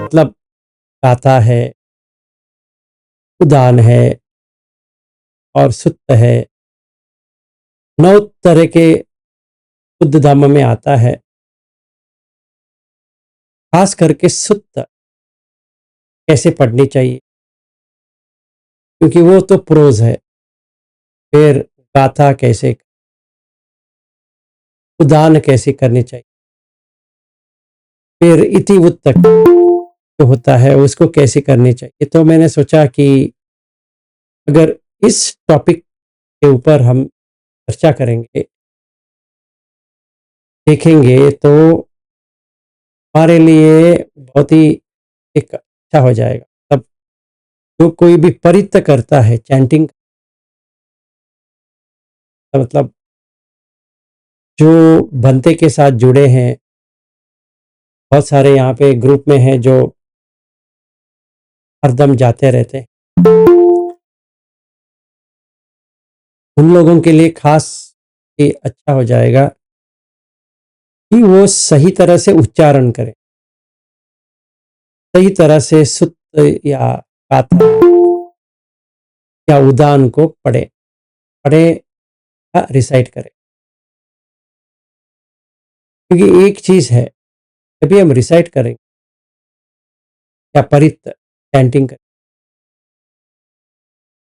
मतलब गाथा है, उदान है और सुत्त है। 9 तरह के शुद्ध धाम में आता है। खास करके सुत्त कैसे पढ़नी चाहिए, क्योंकि वो तो प्रोज है। फिर गाथा कैसे, उदान कैसे करनी चाहिए, फिर इतिवृत्त जो होता है उसको कैसे करनी चाहिए। तो मैंने सोचा कि अगर इस टॉपिक के ऊपर हम चर्चा करेंगे, देखेंगे, तो हमारे लिए बहुत ही एक अच्छा हो जाएगा। तब जो कोई भी परित करता है चैंटिंग, मतलब जो भंते के साथ जुड़े हैं, बहुत सारे यहाँ पे ग्रुप में हैं जो हरदम जाते रहते हैं, उन लोगों के लिए खास ये अच्छा हो जाएगा कि वो सही तरह से उच्चारण करें, सही तरह से सुत्त या गाथा या उदान को पढ़े पढ़े या रिसाइट करें। क्योंकि एक चीज है, जब हम रिसाइट करेंगे या परित चैंटिंग करें,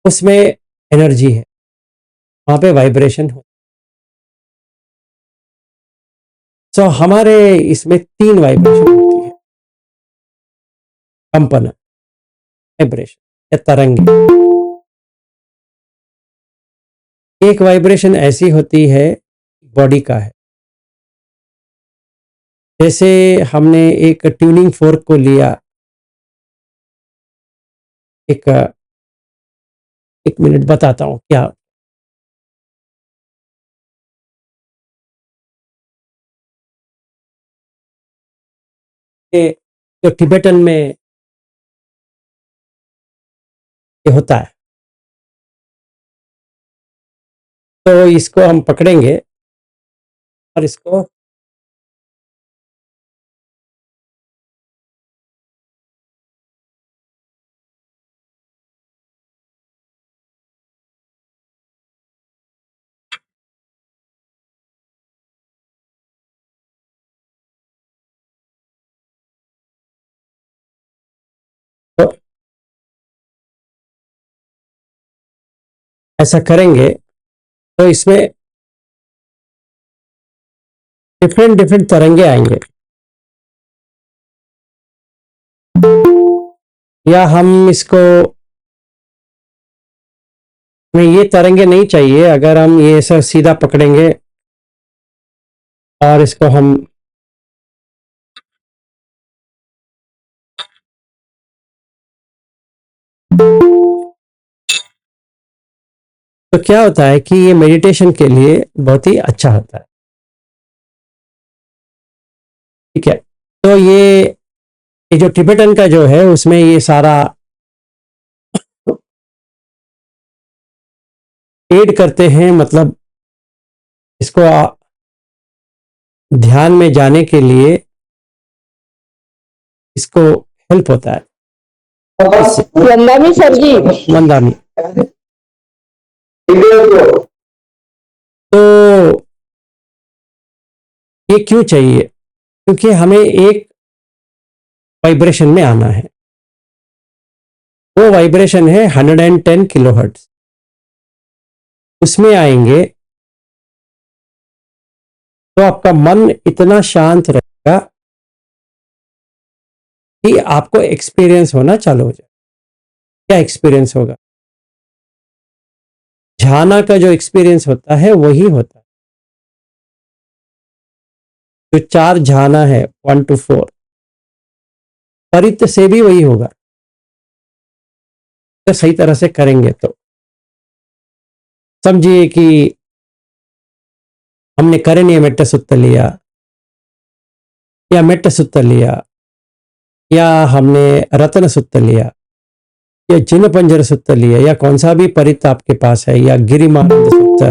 उसमें एनर्जी है, वहां पे वाइब्रेशन हो। तो हमारे इसमें 3 वाइब्रेशन होती है, कंपन, वाइब्रेशन या तरंगे। एक वाइब्रेशन ऐसी होती है, बॉडी का है। जैसे हमने एक ट्यूनिंग फोर्क को लिया, एक मिनट बताता हूँ क्या। ये जो टिबेटन में ये होता है, तो इसको हम पकड़ेंगे और इसको तो ऐसा करेंगे, तो इसमें डिफरेंट डिफरेंट तरंगे आएंगे। या हम इसको, हमें ये तरंगे नहीं चाहिए। अगर हम ये सब सीधा पकड़ेंगे और इसको हम तो क्या होता है कि ये मेडिटेशन के लिए बहुत ही अच्छा होता है। ठीक है, तो ये जो टिबेटन का जो है उसमें ये सारा एड करते हैं, मतलब इसको ध्यान में जाने के लिए इसको हेल्प होता है। वंदानी सर जी, मंदानी। तो ये क्यों चाहिए? क्योंकि हमें एक वाइब्रेशन में आना है। वो वाइब्रेशन है 110 किलोहर्ट्ज। उसमें आएंगे तो आपका मन इतना शांत रहेगा कि आपको एक्सपीरियंस होना चालू हो जाए। क्या एक्सपीरियंस होगा? झाना का जो एक्सपीरियंस होता है वही होता है। जो 4 झाना है, 1 to 4, परित से भी वही होगा, तो सही तरह से करेंगे तो समझिए कि हमने करेनिय मेट्ट सुत्त लिया या मेट्ट सुत्त लिया, या हमने रत्न सुत्त लिया, या जिन पंजर सुत्त लिया, या कौन सा भी परित आपके पास है, या गिरिमानंद सुत्त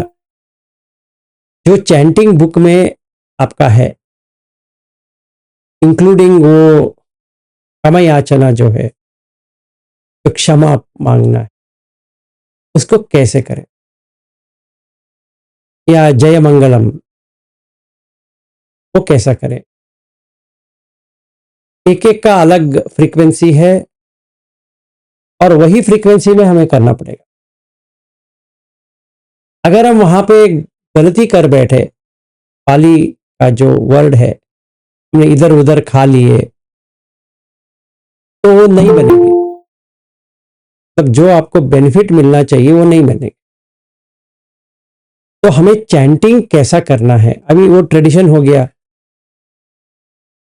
जो चैंटिंग बुक में आपका है, इंक्लूडिंग वो क्षमा याचना जो है, तो क्षमा मांगना है, उसको कैसे करें? या जय मंगलम, वो कैसा करें? एक एक का अलग फ्रीक्वेंसी है और वही फ्रीक्वेंसी में हमें करना पड़ेगा। अगर हम वहां पे गलती कर बैठे, पाली का जो वर्ड है हमने इधर उधर खा लिए, तो वो नहीं बनेगी। तब जो आपको बेनिफिट मिलना चाहिए वो नहीं बनेगी। तो हमें चैंटिंग कैसा करना है? अभी वो ट्रेडिशन हो गया,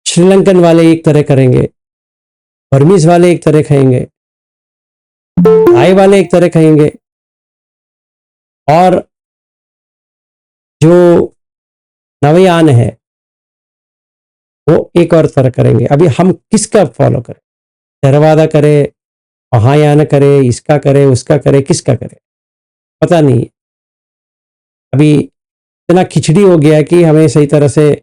श्रीलंकन वाले एक तरह करेंगे, बर्मीज वाले एक तरह खाएंगे, थाई वाले एक तरह खाएंगे, और जो नवयान है वो एक और तरह करेंगे। अभी हम किसका फॉलो करें? थेरवादा करे, महायान करे, इसका करे, उसका करे, किसका करे? पता नहीं। अभी इतना खिचड़ी हो गया कि हमें सही तरह से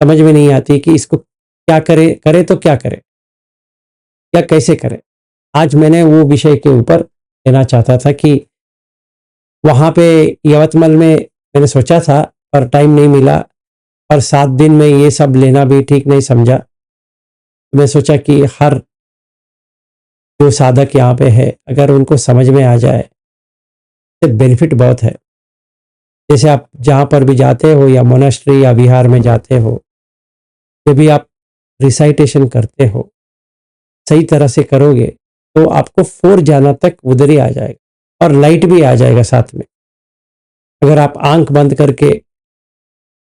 समझ में नहीं आती कि इसको क्या करे, करे तो क्या करे या कैसे करे। आज मैंने वो विषय के ऊपर लेना चाहता था कि वहाँ पे यवतमल में मैंने सोचा था पर टाइम नहीं मिला, और 7 दिन में ये सब लेना भी ठीक नहीं समझा। मैं सोचा कि हर जो साधक यहाँ पे है अगर उनको समझ में आ जाए तो बेनिफिट बहुत है। जैसे आप जहाँ पर भी जाते हो या मोनास्ट्री या विहार में जाते हो, जब भी आप रिसाइटेशन करते हो सही तरह से करोगे तो आपको 4 जाना तक उधर ही आ जाएगा और लाइट भी आ जाएगा साथ में। अगर आप आंख बंद करके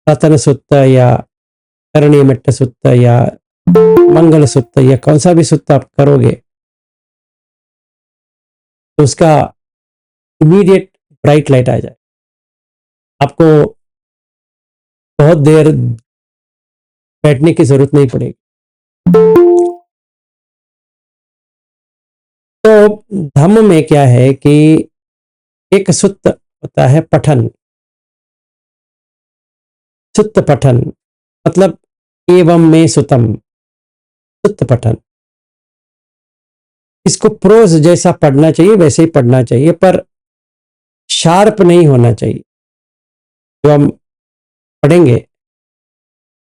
रतन सुत्त या करणीय मेट्ट सुत्त या मंगल सुत्त या कौन सा भी सुत्त आप करोगे तो उसका इमीडिएट ब्राइट लाइट आ जाए। आपको बहुत देर बैठने की जरूरत नहीं पड़ेगी। तो धम्म में क्या है कि एक सुत्त होता है पठन, सुत्त पठन मतलब एवं में सुतम, सुत्त पठन। इसको प्रोज जैसा पढ़ना चाहिए वैसे ही पढ़ना चाहिए, पर शार्प नहीं होना चाहिए। जो हम पढ़ेंगे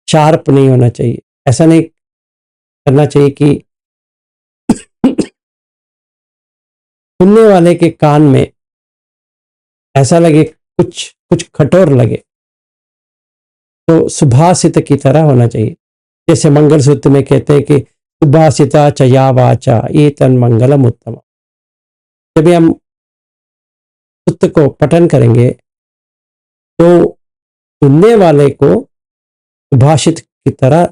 शार्प नहीं होना चाहिए। ऐसा नहीं करना चाहिए कि सुनने वाले के कान में ऐसा लगे कुछ कुछ खटोर लगे। तो सुभाषित की तरह होना चाहिए। जैसे मंगलसूत्र में कहते हैं कि सुभाषिता चया वाचा ये तन मंगलम उत्तम। जब भी हम सूत्र को पठन करेंगे तो सुनने वाले को सुभाषित की तरह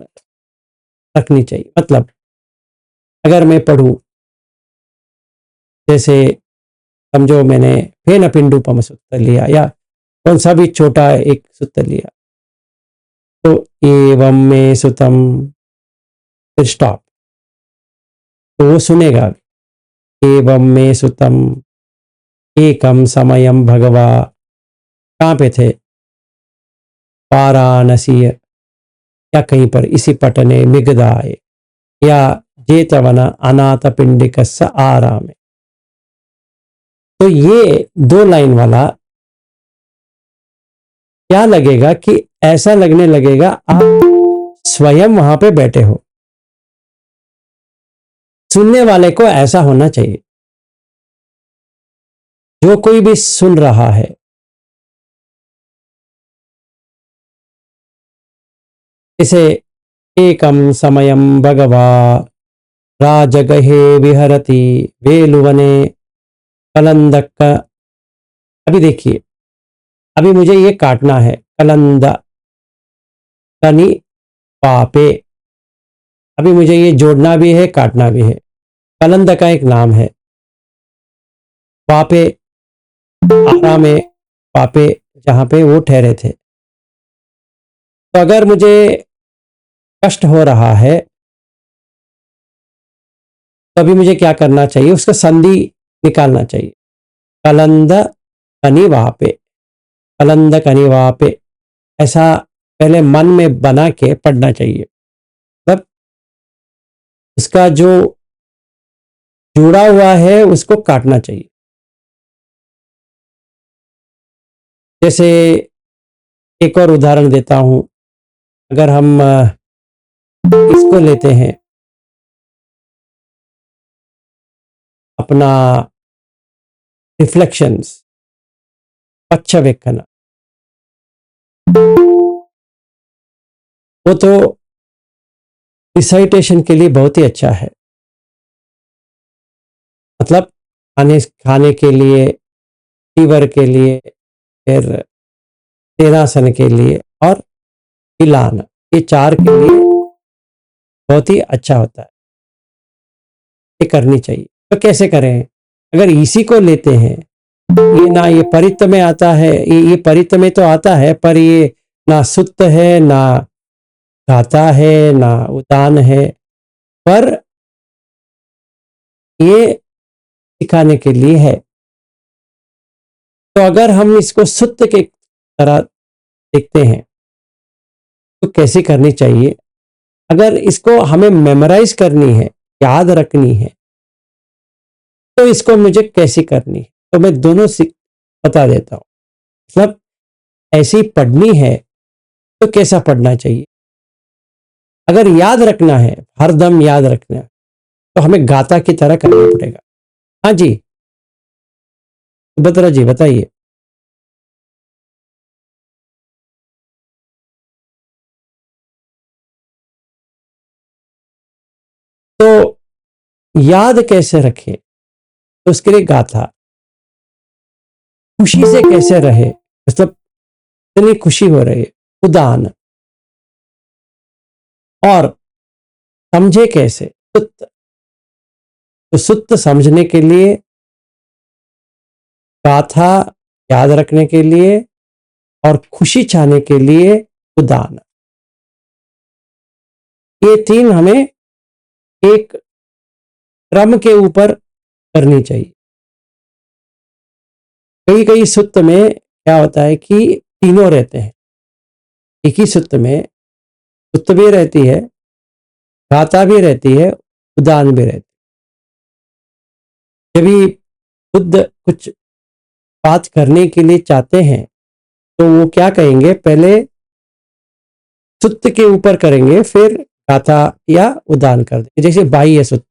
रखनी चाहिए। मतलब अगर मैं पढ़ूं, जैसे समझो मैंने फेन पिंडुपम सूत्र लिया या कौन सा भी छोटा एक सूत्र लिया, तो एवं में सुतम, फिर स्टॉप, तो वो सुनेगा। एवं में सुतम एकम समयम भगवा, कहाँ पे थे? वाराणसी या कहीं पर इसी पटने मिगदाय या जेतवन अनाथ पिंडिकस्य आरामे। तो ये 2 लाइन वाला क्या लगेगा कि ऐसा लगने लगेगा आप स्वयं वहां पे बैठे हो। सुनने वाले को ऐसा होना चाहिए, जो कोई भी सुन रहा है इसे एकम समयम भगवा राजगहे विहरति वेलुवने कलंदक। अभी देखिए, अभी मुझे ये काटना है कलंद कनी पापे। अभी मुझे ये जोड़ना भी है काटना भी है। कलंद का एक नाम है, पापे आरा में, पापे जहां पे वो ठहरे थे। तो अगर मुझे कष्ट हो रहा है तो अभी मुझे क्या करना चाहिए? उसका संधि निकालना चाहिए। कलंद कनिवापे, कलंद कनिवापे, ऐसा पहले मन में बना के पढ़ना चाहिए। मतलब उसका जो जुड़ा हुआ है उसको काटना चाहिए। जैसे एक और उदाहरण देता हूं, अगर हम इसको लेते हैं, अपना रिफ्लेक्शंस, पच्छवेक्षण, वो तो रिसाइटेशन के लिए बहुत ही अच्छा है। मतलब खाने खाने के लिए, फीवर के लिए, फिर तेरासन के लिए और पिलान, ये 4 के लिए बहुत ही अच्छा होता है। ये करनी चाहिए। तो कैसे करें? अगर इसी को लेते हैं, ये ना ये परित्त में आता है, ये परित्त में तो आता है, पर ये ना सुत्त है, ना गाता है, ना उदान है, पर ये सिखाने के लिए है। तो अगर हम इसको सुत्त के तरह देखते हैं तो कैसे करनी चाहिए? अगर इसको हमें मेमोराइज करनी है, याद रखनी है, तो इसको मुझे कैसे करनी है? तो मैं दोनों बता देता हूं। मतलब ऐसी पढ़नी है तो कैसा पढ़ना चाहिए? अगर याद रखना है, हरदम याद रखना है, तो हमें गाता की तरह करना पड़ेगा। हाँ जी, सुभद्रा जी बताइए। तो याद कैसे रखें? तो उसके लिए गाथा। खुशी से कैसे रहे? मतलब इतनी खुशी हो रही है, उदान। और समझे कैसे? सुत्त। तो सुत्त समझने के लिए, गाथा याद रखने के लिए, और खुशी चाहने के लिए उदान। ये 3 हमें एक क्रम के ऊपर करनी चाहिए। कई कई सुत्त में क्या होता है कि तीनों रहते हैं। एक ही सुत्त में सुत्त भी रहती है, गाथा भी रहती है, उदान भी रहती है। जब भी खुद कुछ बात करने के लिए चाहते हैं तो वो क्या कहेंगे? पहले सुत्त के ऊपर करेंगे, फिर गाथा या उदान कर देंगे। जैसे बाह्य सुत्त,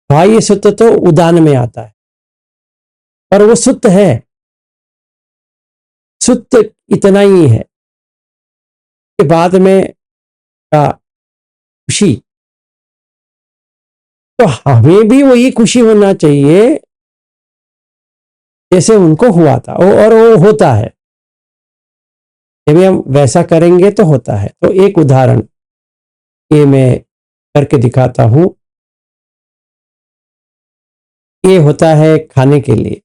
बाह्य सुत्त तो उदान में आता है, पर वो सुत्त है। सुत्त इतना ही है कि बाद में का खुशी, तो हमें भी वही खुशी होना चाहिए जैसे उनको हुआ था, और वो होता है। जब हम वैसा करेंगे तो होता है। तो एक उदाहरण ये मैं करके दिखाता हूं। ये होता है खाने के लिए।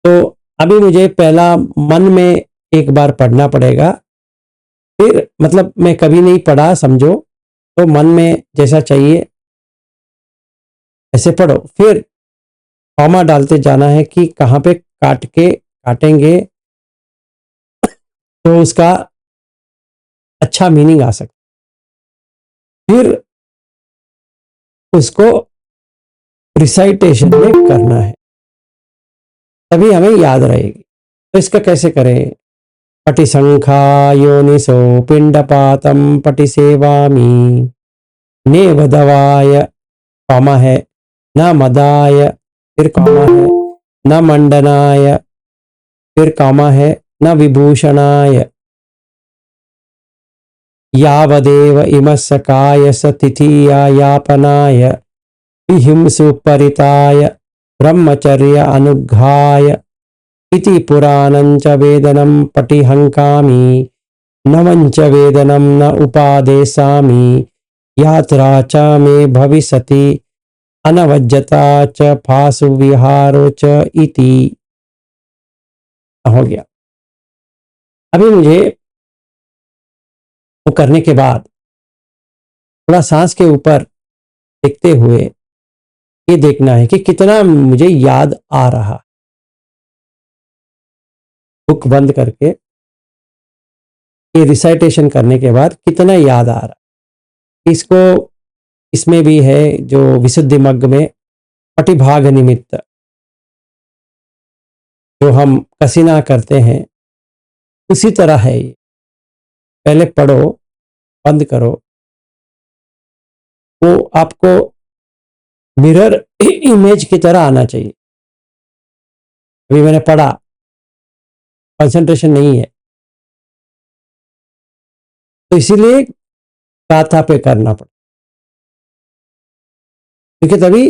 तो अभी मुझे पहला मन में एक बार पढ़ना पड़ेगा, फिर मतलब मैं कभी नहीं पढ़ा समझो, तो मन में जैसा चाहिए ऐसे पढ़ो। फिर कॉमा डालते जाना है कि कहाँ पे काटेंगे तो उसका अच्छा मीनिंग आ सकता। फिर उसको रिसाइटेशन में करना है, तभी हमें याद रहेगी। तो इसका कैसे करें? पटिशंखा योनिसो पिंडपातम पटिसेवामी, नेवदवाय, कॉमा है, न मदाय, फिर कॉमा है, न मंडनाय, फिर कॉमा है, न विभूषणाय, यावदेव इमस्सकाय स तिथिया यापनाय, विहिंसु परिताय, ब्रह्मचर्य अनुघ्राय, इति पुराणं च वेदनं पटिहंकामि, नमं च वेदनं न उपादेशामि, यात्रा च मे भविष्यति, अनवज्यता च फासु विहारो च इति। हो गया। अभी मुझे वो करने के बाद थोड़ा सांस के ऊपर देखते हुए ये देखना है कि कितना मुझे याद आ रहा। बुक बंद करके ये रिसाइटेशन करने के बाद कितना याद आ रहा। इसको इसमें भी है जो विशुद्धि मग्ग में पटिभाग निमित्त जो हम कसीना करते हैं उसी तरह है ये। पहले पढ़ो, बंद करो, वो आपको मिरर इमेज की तरह आना चाहिए। अभी मैंने पढ़ा, कंसंट्रेशन नहीं है, तो इसीलिए गाथा पे करना पड़ा, क्योंकि तभी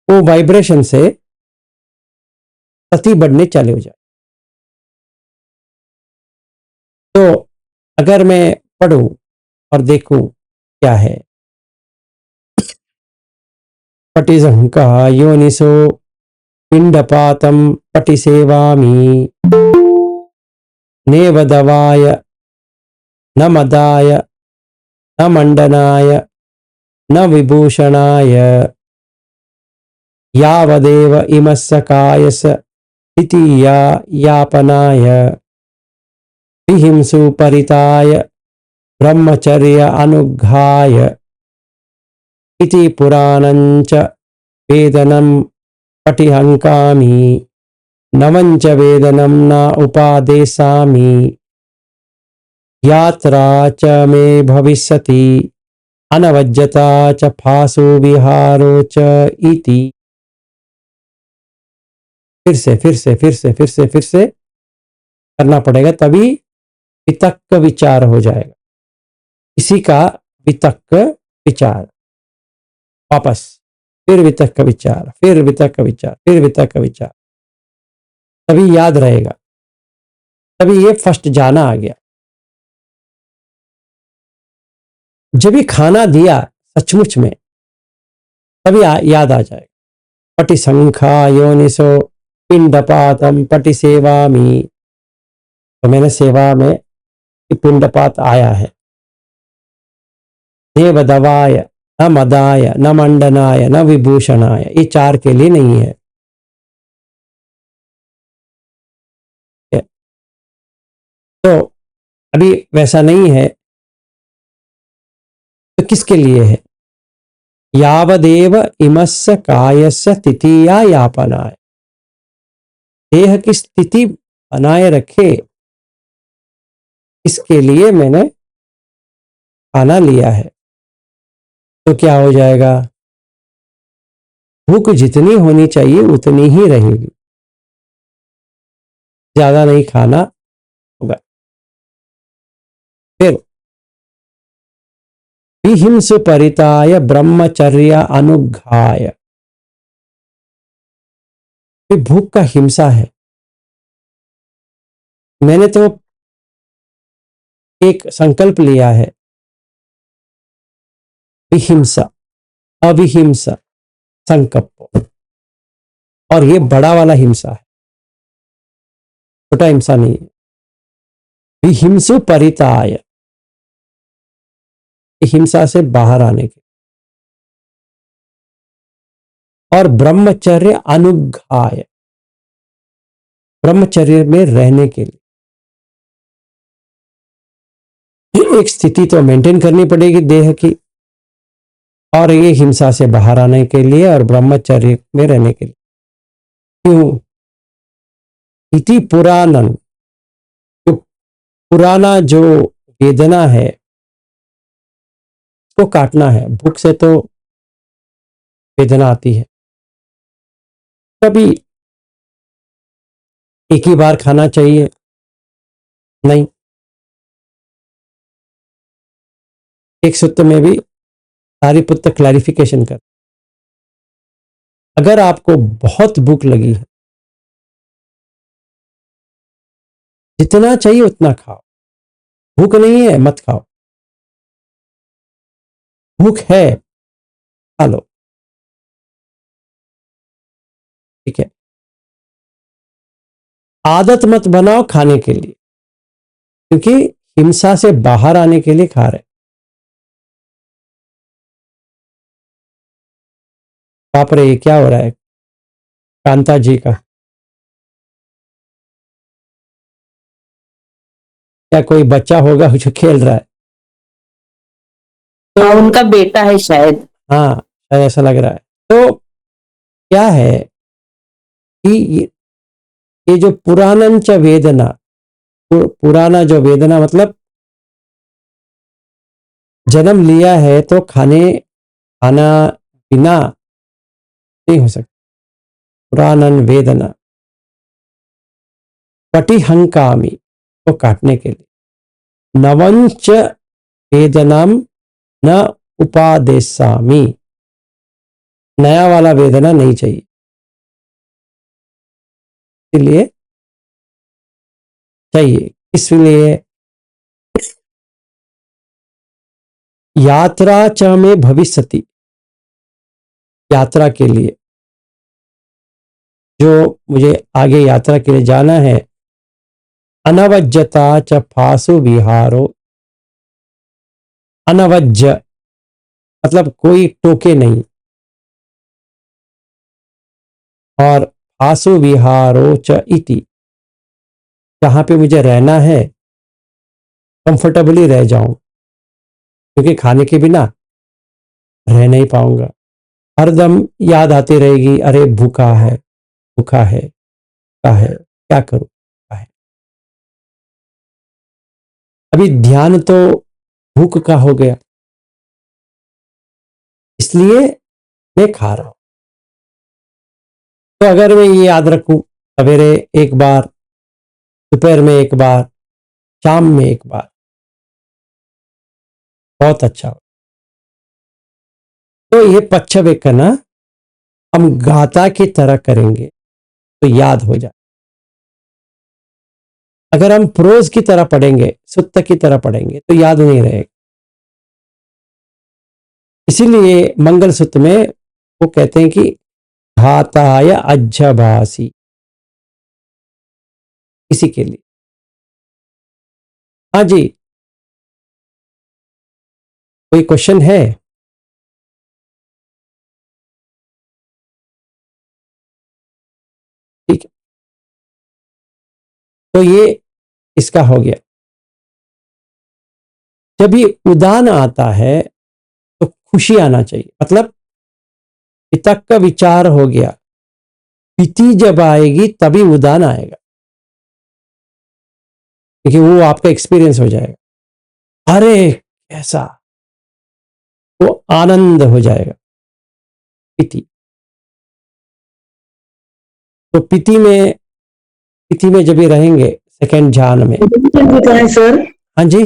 वो वाइब्रेशन से गति बढ़ने चालू हो जाए। तो अगर मैं पढ़ूं और देखूं क्या है, पटिसंका योनिसो पिंडपातम पटिसेवामि नेवदवाय न मदाय न मंडनाय न विभूषणाय यावदेव इमस्य कायस द्वितीया यापनाय विहिंसु परिताय ब्रह्मचर्य अनुग्घाय इति पुराणञ्च वेदनं पठिहङ्कामि नवञ्च वेदनं न उपादेशामि यात्रा च मे भविष्यति अनवज्यता च फासु विहारो च इति। फिर से करना पड़ेगा, तभी वितक्क विचार हो जाएगा। इसी का वितक्क विचार, वापस फिर वितक्क विचार, फिर वितक्क विचार, फिर वितक्क विचार, तभी याद रहेगा, तभी ये फर्स्ट जाना आ गया। जब भी खाना दिया सचमुच में, तभी याद आ जाएगा। पटिसंखा योनिसो पिंडपातम पटिसेवामि, तो मैंने सेवा में पिंडपात आया है। देवदवाय न मदाय न मंडनाय न विभूषणाय, ये चार के लिए नहीं है। तो अभी वैसा नहीं है, तो किसके लिए है? यावदेव इमस्य कायस्य तिथिया यापनाय, देह की स्थिति बनाए रखे, इसके लिए मैंने खाना लिया है। तो क्या हो जाएगा? भूख जितनी होनी चाहिए उतनी ही रहेगी, ज्यादा नहीं खाना होगा। फिर विहिंसु परिताय ब्रह्मचर्य अनुग्घाय, भूख का हिंसा है। मैंने तो एक संकल्प लिया है, विहिंसा अविहिंसा संकल्प, और ये बड़ा वाला हिंसा है, छोटा हिंसा नहीं है। विहिंसु परिताय, हिंसा से बाहर आने के, और ब्रह्मचर्य अनुग्घाय, ब्रह्मचर्य में रहने के लिए। एक स्थिति तो मेंटेन करनी पड़ेगी देह की, और ये हिंसा से बाहर आने के लिए और ब्रह्मचर्य में रहने के लिए। क्यों? इति पुराणन, जो पुराना जो वेदना है उसको काटना है। भूख से तो वेदना आती है, कभी एक ही बार खाना चाहिए नहीं। एक सूत्र में भी सारिपुत्र क्लैरिफिकेशन कर, अगर आपको बहुत भूख लगी है, जितना चाहिए उतना खाओ, भूख नहीं है मत खाओ, भूख है खा लो, ठीक है। आदत मत बनाओ खाने के लिए, क्योंकि हिंसा से बाहर आने के लिए खा रहे। बाप रे, ये क्या हो रहा है? कांता जी का क्या कोई बच्चा होगा जो खेल रहा है? हाँ, उनका बेटा है शायद। हाँ, शायद ऐसा लग रहा है। तो क्या है कि ये जो पुराणंच वेदना, पुराना जो वेदना मतलब जन्म लिया है तो खाना बिना नहीं हो सकता। पुराणन वेदना पटिहंकामी को काटने के लिए। नवंच वेदनाम न उपादेशामी, नया वाला वेदना नहीं चाहिए। इसलिए इसलिए यात्रा च में भविष्यति, यात्रा के लिए जो मुझे आगे यात्रा के लिए जाना है। अनवज्यता च फासु विहारो, अनवज्य मतलब कोई टोके नहीं, और फासु विहारो च इति, जहां पे मुझे रहना है कंफर्टेबली रह जाऊं, क्योंकि खाने के बिना रह नहीं पाऊंगा। हरदम याद आती रहेगी, अरे भूखा है, भूखा है, भूखा है, क्या करूं, भूखा है। अभी ध्यान तो भूख का हो गया, इसलिए मैं खा रहा हूं। तो अगर मैं ये याद रखूं, सवेरे एक बार, दोपहर में एक बार, शाम में एक बार, बहुत अच्छा हो। तो ये पच्छवेकना हम गाथा की तरह करेंगे तो याद हो जाए। अगर हम प्रोज की तरह पढ़ेंगे, सुत्त की तरह पढ़ेंगे तो याद नहीं रहेगा। इसीलिए मंगल सूत्र में वो कहते हैं कि घाताय अज्जभासी, इसी के लिए। हाँ जी, कोई क्वेश्चन है? ठीक है, तो ये इसका हो गया। जब ये उदान आता है तो खुशी आना चाहिए, मतलब पितक का विचार हो गया, पिति जब आएगी तभी उदान आएगा, क्योंकि वो आपका एक्सपीरियंस हो जाएगा। अरे कैसा, वो आनंद हो जाएगा पिति। तो पिति में जब ये रहेंगे सेकंड ध्यान में। म्हणजे काय सर? हाँ जी,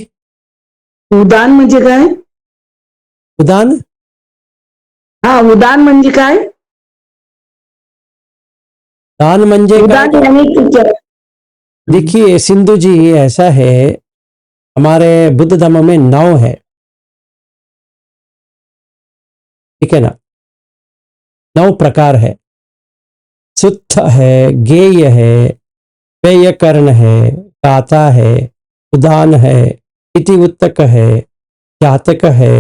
उदान म्हणजे काय? उदान, हा, उदान म्हणजे काय? दान म्हणजे काय? उदान यानी कि देखिए सिंधु जी, ऐसा है, हमारे बुद्ध धर्म में 9 है, ठीक है ना। 9 प्रकार है, सुत्थ है, गेय है, व्ययकरण है, गाथा है, उदान है, इति उत्तक है, जातक है,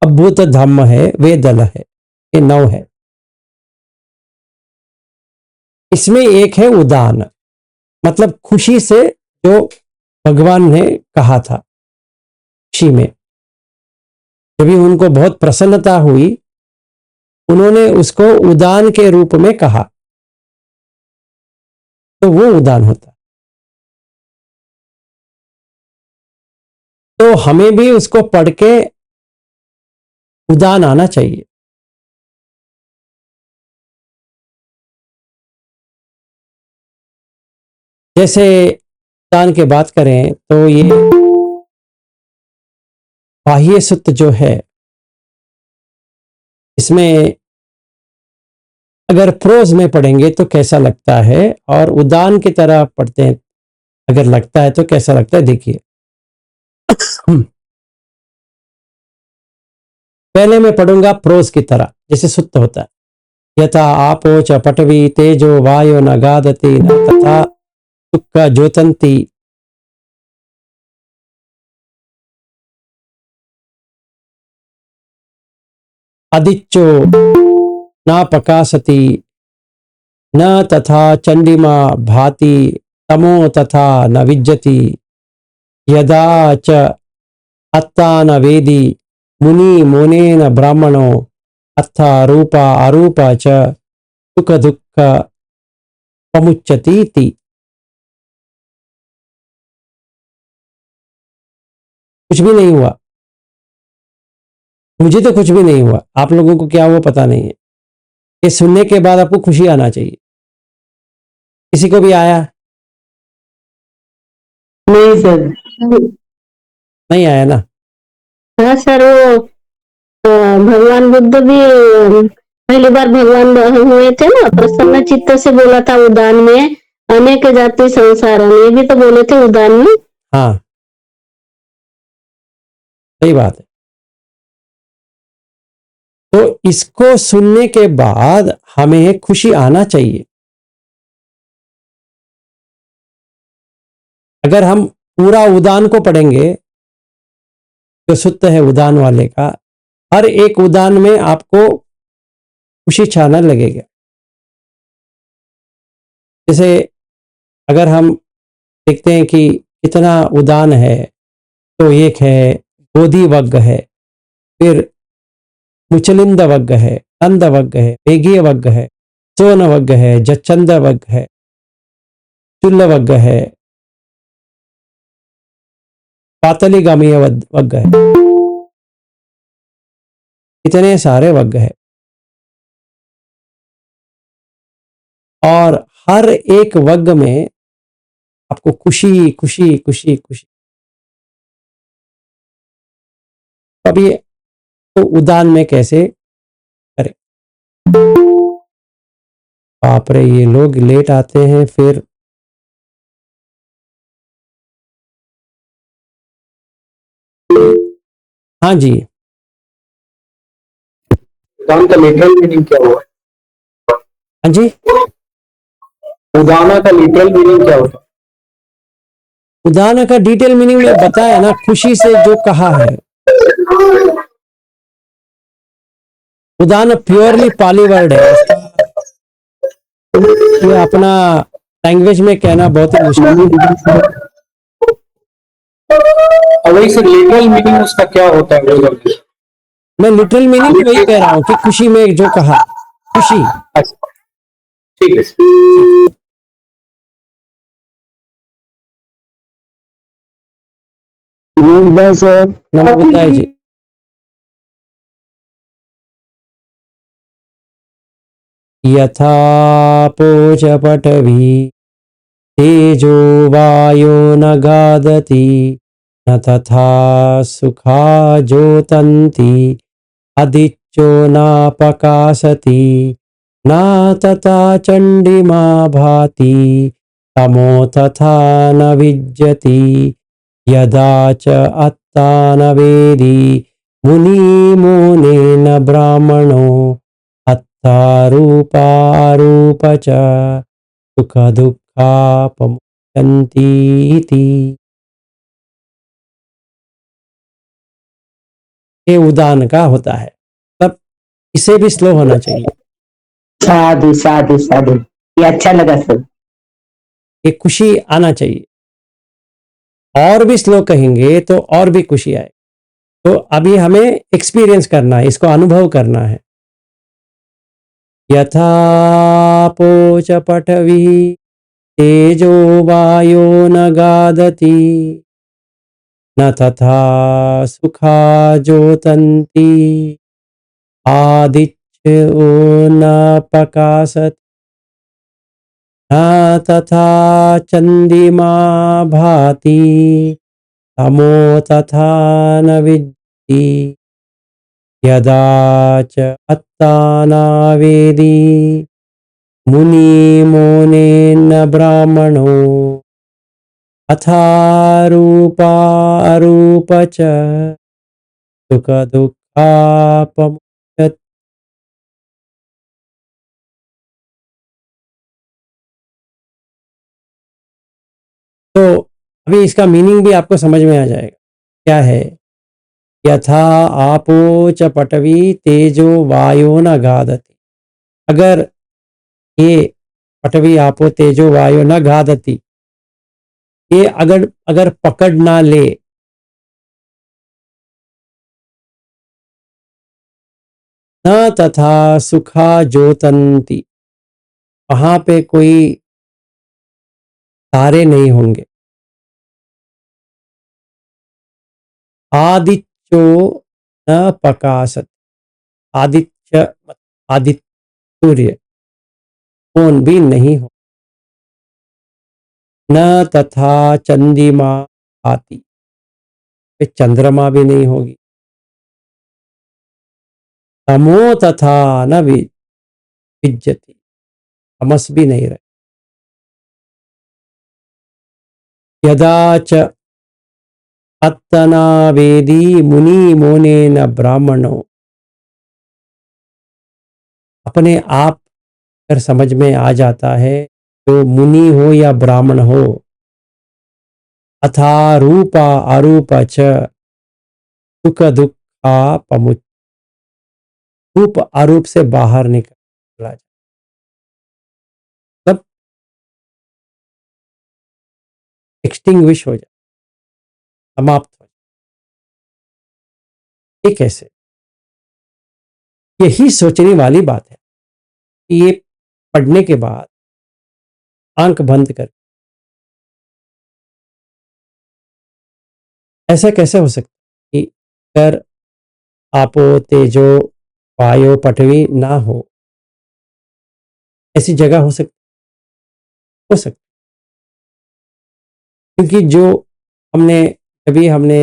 अभूत धम्म है, वेदल है। ये 9 है। इसमें एक है उदान, मतलब खुशी से, जो भगवान ने कहा था, खुशी में जब भी उनको बहुत प्रसन्नता हुई, उन्होंने उसको उदान के रूप में कहा, तो वो उदान होता है। तो हमें भी उसको पढ़ के उदान आना चाहिए। जैसे उदान की बात करें तो ये बाह्य सूत्र जो है, इसमें अगर प्रोज में पढ़ेंगे तो कैसा लगता है, और उदान की तरह पढ़ते हैं अगर लगता है तो कैसा लगता है, देखिए। पहले मैं पढ़ूंगा प्रोज की तरह, जैसे सुत्त होता है। यथा आपो च पटवी तेजो वायो न गादति न तथा सुक्का ज्योतंती, आदित्यो न प्रकाशति न तथा चंडिमा भाति, तमो तथा न विज्जति, यदा च अत्ता न वेदी मुनि मोनेन ब्राह्मणो अथ रूपा अरूपा च सुख दुःख पमुच्यति। कुछ भी नहीं हुआ, मुझे तो कुछ भी नहीं हुआ, आप लोगों को क्या हुआ पता नहीं है। ये सुनने के बाद आपको खुशी आना चाहिए। किसी को भी आया? नहीं सर। नहीं आया ना? हाँ सर, वो भगवान बुद्ध भी पहली बार भगवान हुए थे ना, प्रसन्न चित्त से बोला था उदान में, अनेक जाति संसार, ये भी तो बोले थे उदान में। हाँ, सही बात है। तो इसको सुनने के बाद हमें खुशी आना चाहिए। अगर हम पूरा उदान को पढ़ेंगे, जो सुत्त है उदान वाले का, हर एक उदान में आपको खुशी छाना लगेगा। जैसे अगर हम देखते हैं कि कितना उदान है, तो एक है बोधि वग्ग है, फिर मुचलिंद वग्ग है, अंध वग्ग है, वेगीय वग्ग है, सोन वग्ग है, जच्चंद वग्ग है, चुल्ल वग्ग है, पातलीगामीय वग्ग है। इतने सारे वग्ग है और हर एक वग्ग में आपको खुशी खुशी खुशी खुशी। अभी तो उदान में कैसे करें? बाप रे, ये लोग लेट आते हैं फिर। हाँ जी, उदान का लिटरल मीनिंग क्या हुआ? हाँ जी। उदाना का लिटरल मीनिंग क्या होता है? उदान का डिटेल मीनिंग में बताया ना, खुशी से जो कहा है। उदान प्योरली पाली वर्ड है, ये अपना लैंग्वेज में कहना बहुत ही मुश्किल है। और वही सर लिटरल मीनिंग उसका क्या होता है? वो मैं लिटरल मीनिंग वही कह रहा हूँ कि खुशी में जो कहा, खुशी। अच्छा, ठीक है सर। सर। नमस्कार जी। यथा पोच पटवी तेजो वायो न गादति न तथा सुखा ज्योतन्ति अदित्यो नापकाशति न तथा चण्डिमा भाति तमो तथा न विज्जति यदा च अत्ता न वेदी मुनि मोनेन ब्राह्मणो अत्ता रूपा रूप च सुख दुःखापमुच्यन्ति इति। ये उदान का होता है, तब इसे भी स्लो होना चाहिए। साधु साधु साधु, ये अच्छा लगा सर। ये खुशी आना चाहिए, और भी स्लो कहेंगे तो और भी खुशी आए। तो अभी हमें एक्सपीरियंस करना है, इसको अनुभव करना है। यथा पोच पटवी तेजो वायो न गादति न तथा सुखा ज्योतन्ति आदित्यो न प्रकाशति न तथा चंद्रिमा भाति तमो तथा न विद्धि यदा च अत्ता न वेदी मुनि मोनेन ब्राह्मणो अथा रूपा रूप च सुख दुःखापमुच्यते। तो अभी इसका मीनिंग भी आपको समझ में आ जाएगा क्या है। यथा आपो च पटवी तेजो वायो न गादति। अगर ये पटवी आपो तेजो वायो न गादति, ये अगर अगर पकड़ ना ले, न तथा सुखा ज्योतंती, वहां पे कोई तारे नहीं होंगे। आदित्यो न प्रकाशत, आदित्य आदित्य सूर्य कौन भी नहीं हो। न तथा चंद्रिमा आती, पे चंद्रमा भी नहीं होगी। तमो तथा न विज्जति, तमस भी नहीं रहे। यदा च अत्तना वेदी मुनि मोने न ब्राह्मणो, अपने आप अगर समझ में आ जाता है तो मुनि हो या ब्राह्मण हो, अथा रूपा अरूपा च सुख दुखा पमुच, रूप अरूप से बाहर निकल जाए, तब एक्सटिंग्विश हो जाए, समाप्त हो जाए। ये कैसे? यही सोचने वाली बात है कि ये पढ़ने के बाद आंख बंद कर, ऐसा कैसे हो सकता है कि अगर आपो तेजो वायो पृथ्वी ना हो, ऐसी जगह हो सकती, क्योंकि जो हमने कभी हमने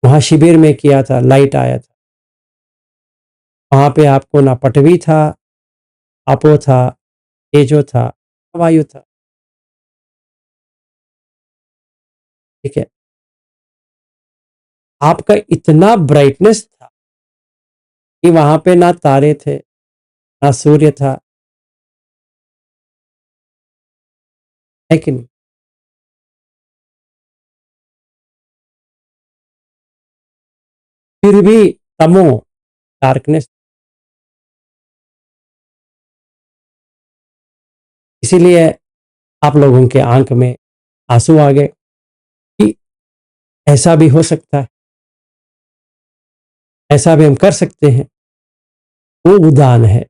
वहां शिविर में किया था, लाइट आया था, वहां पे आपको ना पृथ्वी था, आपो था, तेजो था, वायु था। ठीक है, आपका इतना ब्राइटनेस था कि वहां पे ना तारे थे, ना सूर्य था, है कि नहीं? फिर भी तमो, डार्कनेस। इसीलिए आप लोगों के आंख में आंसू आ गए कि ऐसा भी हो सकता है, ऐसा भी हम कर सकते हैं। वो उदान है।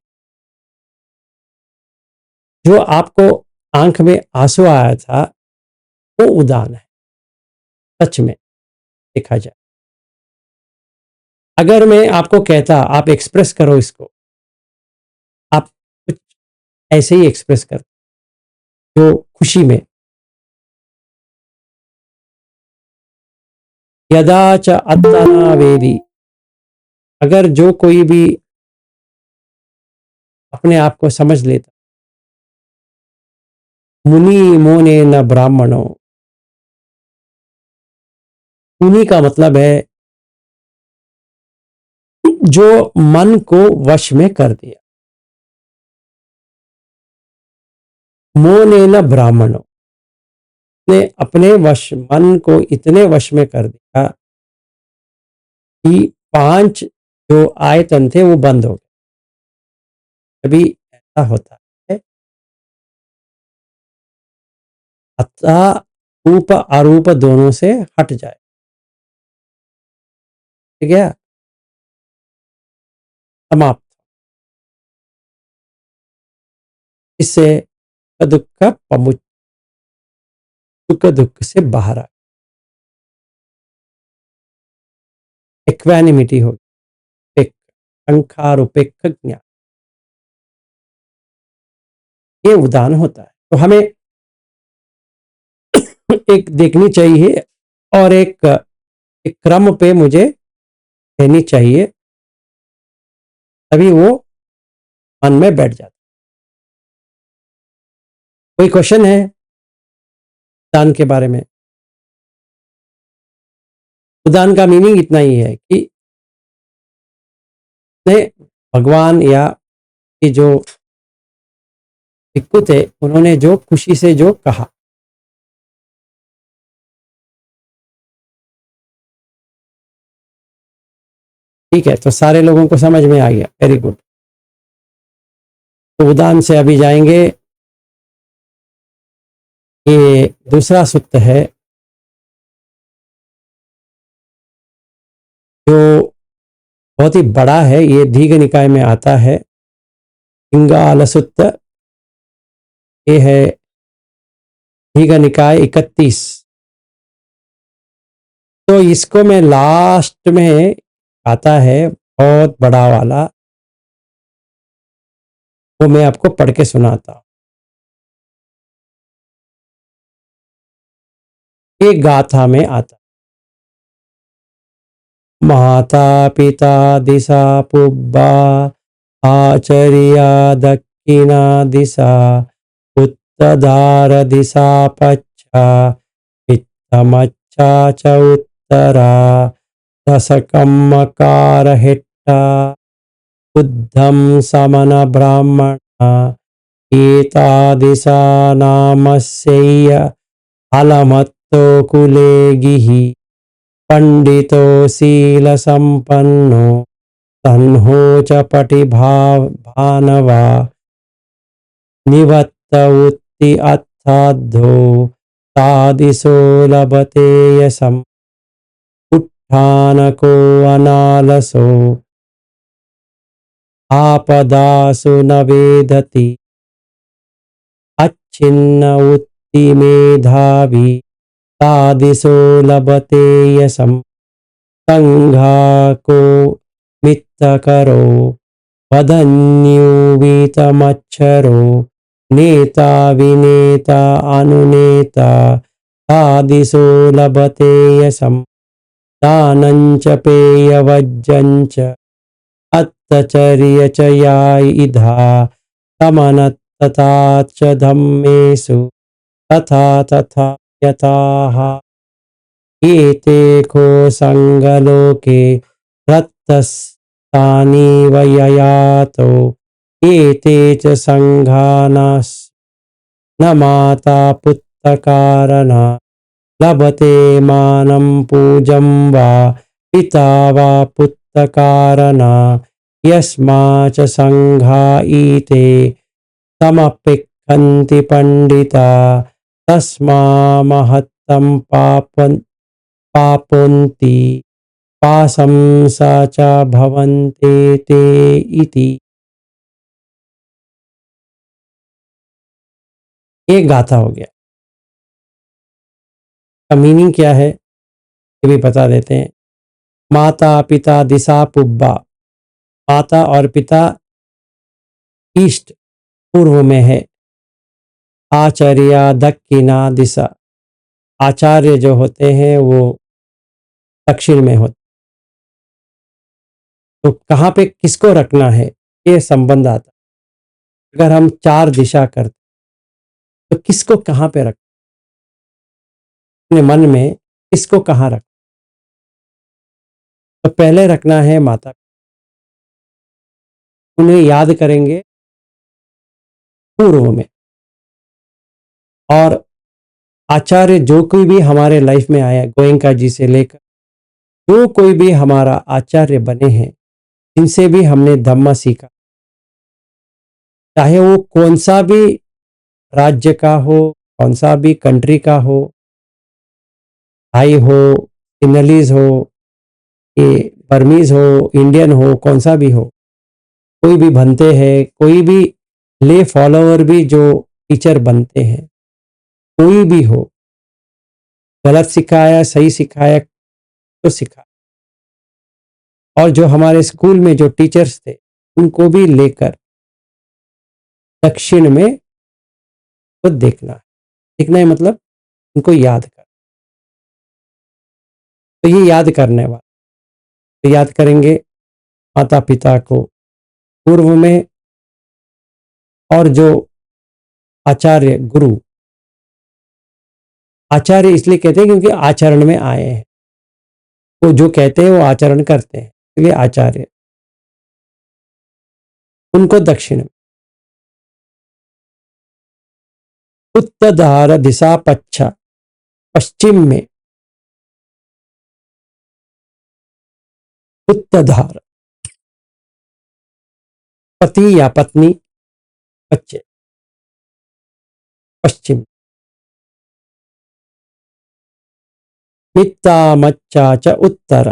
जो आपको आंख में आंसू आया था, वो उदान है सच में देखा जाए। अगर मैं आपको कहता आप एक्सप्रेस करो इसको, आप कुछ ऐसे ही एक्सप्रेस कर, जो खुशी में, यदा च अत्तना वेदी, अगर जो कोई भी अपने आप को समझ लेता, मुनि मोने न ब्राह्मणों, मुनि का मतलब है जो मन को वश में कर दिया, मोने न ब्राह्मणों ने अपने वश, मन को इतने वश में कर दिया कि 5 जो आयतन थे वो बंद हो गए। कभी ऐसा होता है, अतः रूप अरूप दोनों से हट जाए, ठीक है, समाप्त। इससे दुख पमुच, सुख दुख से बाहर आ, इक्वानिमिटी होगी, संखार उपेक्षा ज्ञान, ये उदान होता है। तो हमें एक देखनी चाहिए और एक क्रम पे मुझे लेनी चाहिए, तभी वो मन में बैठ जाता। कोई क्वेश्चन है उदान के बारे में? उदान का मीनिंग इतना ही है कि भगवान या कि जो भिक्खु थे, उन्होंने जो खुशी से जो कहा, ठीक है, तो सारे लोगों को समझ में आ गया, वेरी गुड। तो उदान से अभी जाएंगे, ये दूसरा सूत्र है जो बहुत ही बड़ा है, ये दीघ निकाय में आता है। पिंगाल सुत्त, ये है दीघ निकाय 31। तो इसको मैं लास्ट में आता है बहुत बड़ा वाला, वो मैं आपको पढ़ के सुनाता हूँ। ये गाथा में आता, माता पिता दिशा पुब्बा आचर्या दक्षिणा दिशा उत्तधार दिशा पच्छा इत्थमच्छा च उत्तरा दशकम्मकार हिट्टा बुद्धं समन ब्राह्मण एता दिशा नामस्यैय अलमत्तो कुले गिहि पंडितो शील संपन्नो तन्हो च पटिभानवा निवत्त उत्ति अर्थाद्धो तादिशो लभते यशम् उत्थानको अनालसो आपदासु न वेदति अच्छिन्न उत्ति मेधावी तादिशो लभते यशम् संघाको मित्तकरो वदन्युवीतमच्छरो नेता विनेता अनुनेता तादिशो लभते यशम् दानञ्च पेयवज्जञ्च अत्तचर्य च या इधा समनत्तता च धम्मेषु तथा तथा यथाः एते को संगलोके रत्तस्तानीव ययातो एते च संघानास् न माता पुत्रकारणा लभते मानं पूजं वा पिता वा पुत्रकारणा यस्मा च संघा ईते समपिक्खन्ति पंडिता तस्मा महत्तं पापोन्ति पासं सा च भवन्ते ते इति। ये गाथा हो गया। का मीनिंग क्या है ये भी बता देते हैं। माता पिता दिशा पुब्बा, माता और पिता ईस्ट पूर्व में है। आचार्य दक्षिणा दिशा, आचार्य जो होते हैं वो दक्षिण में होते। तो कहाँ पे किसको रखना है ये संबंध आता। अगर हम 4 दिशा करते तो किसको कहाँ पे रख, अपने मन में किसको कहाँ रख। तो पहले रखना है माता, उन्हें याद करेंगे पूर्व में। और आचार्य जो कोई भी हमारे लाइफ में आया, गोयंका जी से लेकर जो कोई भी हमारा आचार्य बने हैं, इनसे भी हमने धम्म सीखा। चाहे वो कौन सा भी राज्य का हो, कौन सा भी कंट्री का हो, थाई हो, सिनलीज हो, ये बर्मीज हो, इंडियन हो, कौन सा भी हो, कोई भी बनते हैं, कोई भी ले फॉलोअर भी जो टीचर बनते हैं, कोई भी हो, गलत सिखाया सही सिखाया तो सिखा। और जो हमारे स्कूल में जो टीचर्स थे उनको भी लेकर दक्षिण में तो देखना है। देखना है मतलब उनको याद कर। तो ये याद करने वाला, तो याद करेंगे माता पिता को पूर्व में, और जो आचार्य गुरु, आचार्य इसलिए कहते हैं क्योंकि आचरण में आए हैं, वो जो कहते हैं वो आचरण करते हैं, इसलिए आचार्य, उनको दक्षिण में। उत्तरधार दिशा पच्छा, पश्चिम में उत्तरधार, पति या पत्नी बच्चे पश्चिम। मित्ता मच्चा च उत्तर,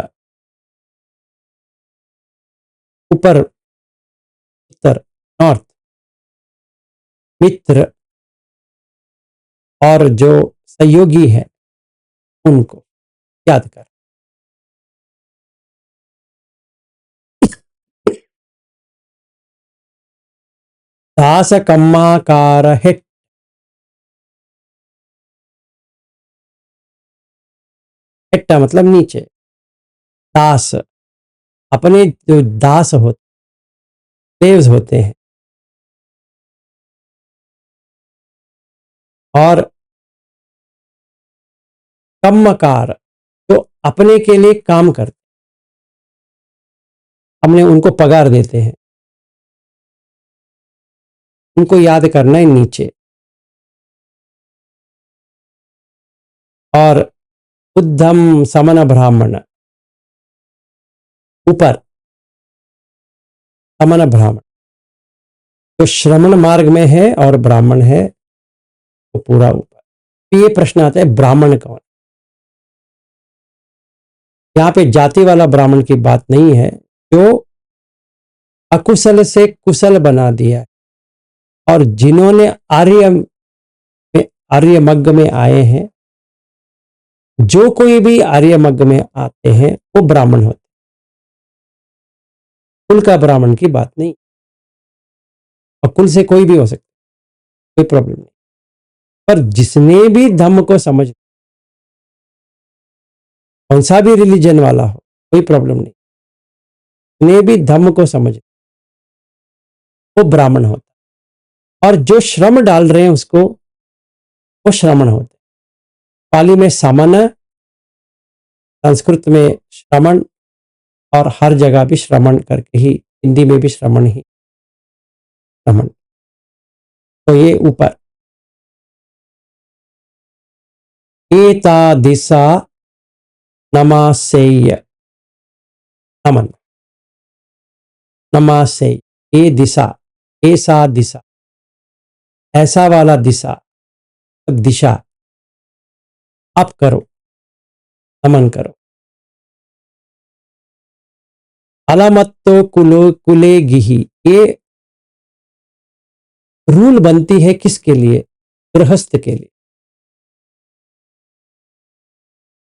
ऊपर उत्तर नॉर्थ, मित्र और जो सहयोगी है उनको याद कर। दास कम्माकार हिट, हिट्टा मतलब नीचे, दास अपने जो दास होते देव्स होते हैं, और कम्मकार तो अपने के लिए काम करते, हमने उनको पगार देते हैं, उनको याद करना है नीचे। और बुद्धम समन ब्राह्मण, ऊपर समन ब्राह्मण, तो श्रमण मार्ग में है और ब्राह्मण है वो पूरा ऊपर। तो ये प्रश्न आता है ब्राह्मण कौन। यहाँ पे जाति वाला ब्राह्मण की बात नहीं है, जो अकुशल से कुशल बना दिया है, और जिन्होंने आर्यमग्ग में आए हैं, जो कोई भी आर्यमग्ग में आते हैं वो ब्राह्मण होते हैं। कुल का ब्राह्मण की बात नहीं, और कुल से कोई भी हो सकता है, कोई प्रॉब्लम नहीं। पर जिसने भी धम्म को समझ, कौन सा भी रिलीजन वाला हो, कोई प्रॉब्लम नहीं, जिसने भी धम्म को समझ वो ब्राह्मण होता है। और जो श्रम डाल रहे हैं उसको, वो श्रमण होते हैं। पाली में सामान्य, संस्कृत में श्रमण, और हर जगह भी श्रमण करके ही, हिंदी में भी श्रमण ही श्रमण। तो ये ऊपर एता दिशा नमासेय, नमन नमासेय, ये दिशा, ऐसा दिशा, ऐसा वाला दिशा, दिशा आप करो, नमन करो। अलमत्तो कुलो कुले गिही, ये रूल बनती है किसके लिए, गृहस्थ के लिए।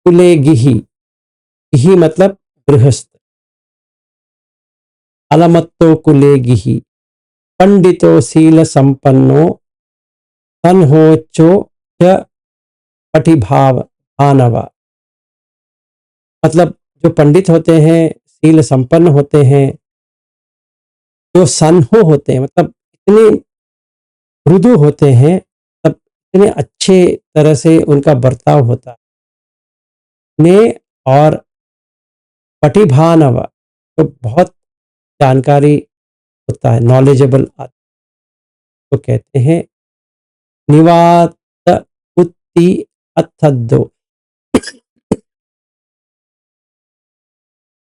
कुले गिही, गिही मतलब गृहस्थ। अलमत्तो कुले गिही, पंडितो शील संपन्नो तन्होचो च पटिभाव भानवा। मतलब जो पंडित होते हैं, शील संपन्न होते हैं, जो सन्हो होते हैं, मतलब इतने मृदु होते हैं, तब इतने अच्छे तरह से उनका बर्ताव होता है ने, और पटिभानव तो बहुत जानकारी होता है, नॉलेजेबल तो कहते हैं। निवात उत्ति अथद्दो,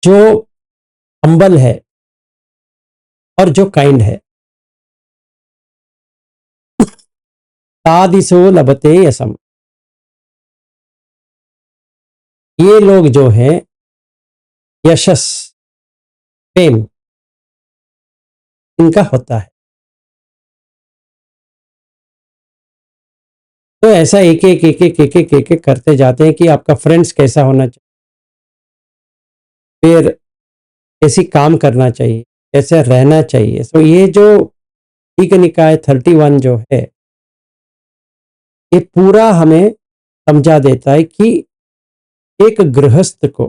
जो हम्बल है और जो काइंड है। तादिशो लभते यसम, ये लोग जो हैं यशस, फेम इनका होता है। तो ऐसा एक एक एक एक एक एक एक एक करते जाते हैं कि आपका फ्रेंड्स कैसा होना चाहिए, फिर कैसी काम करना चाहिए, कैसे रहना चाहिए। सो ये जो ठीक निकाय 31 जो है, ये पूरा हमें समझा देता है कि एक गृहस्थ को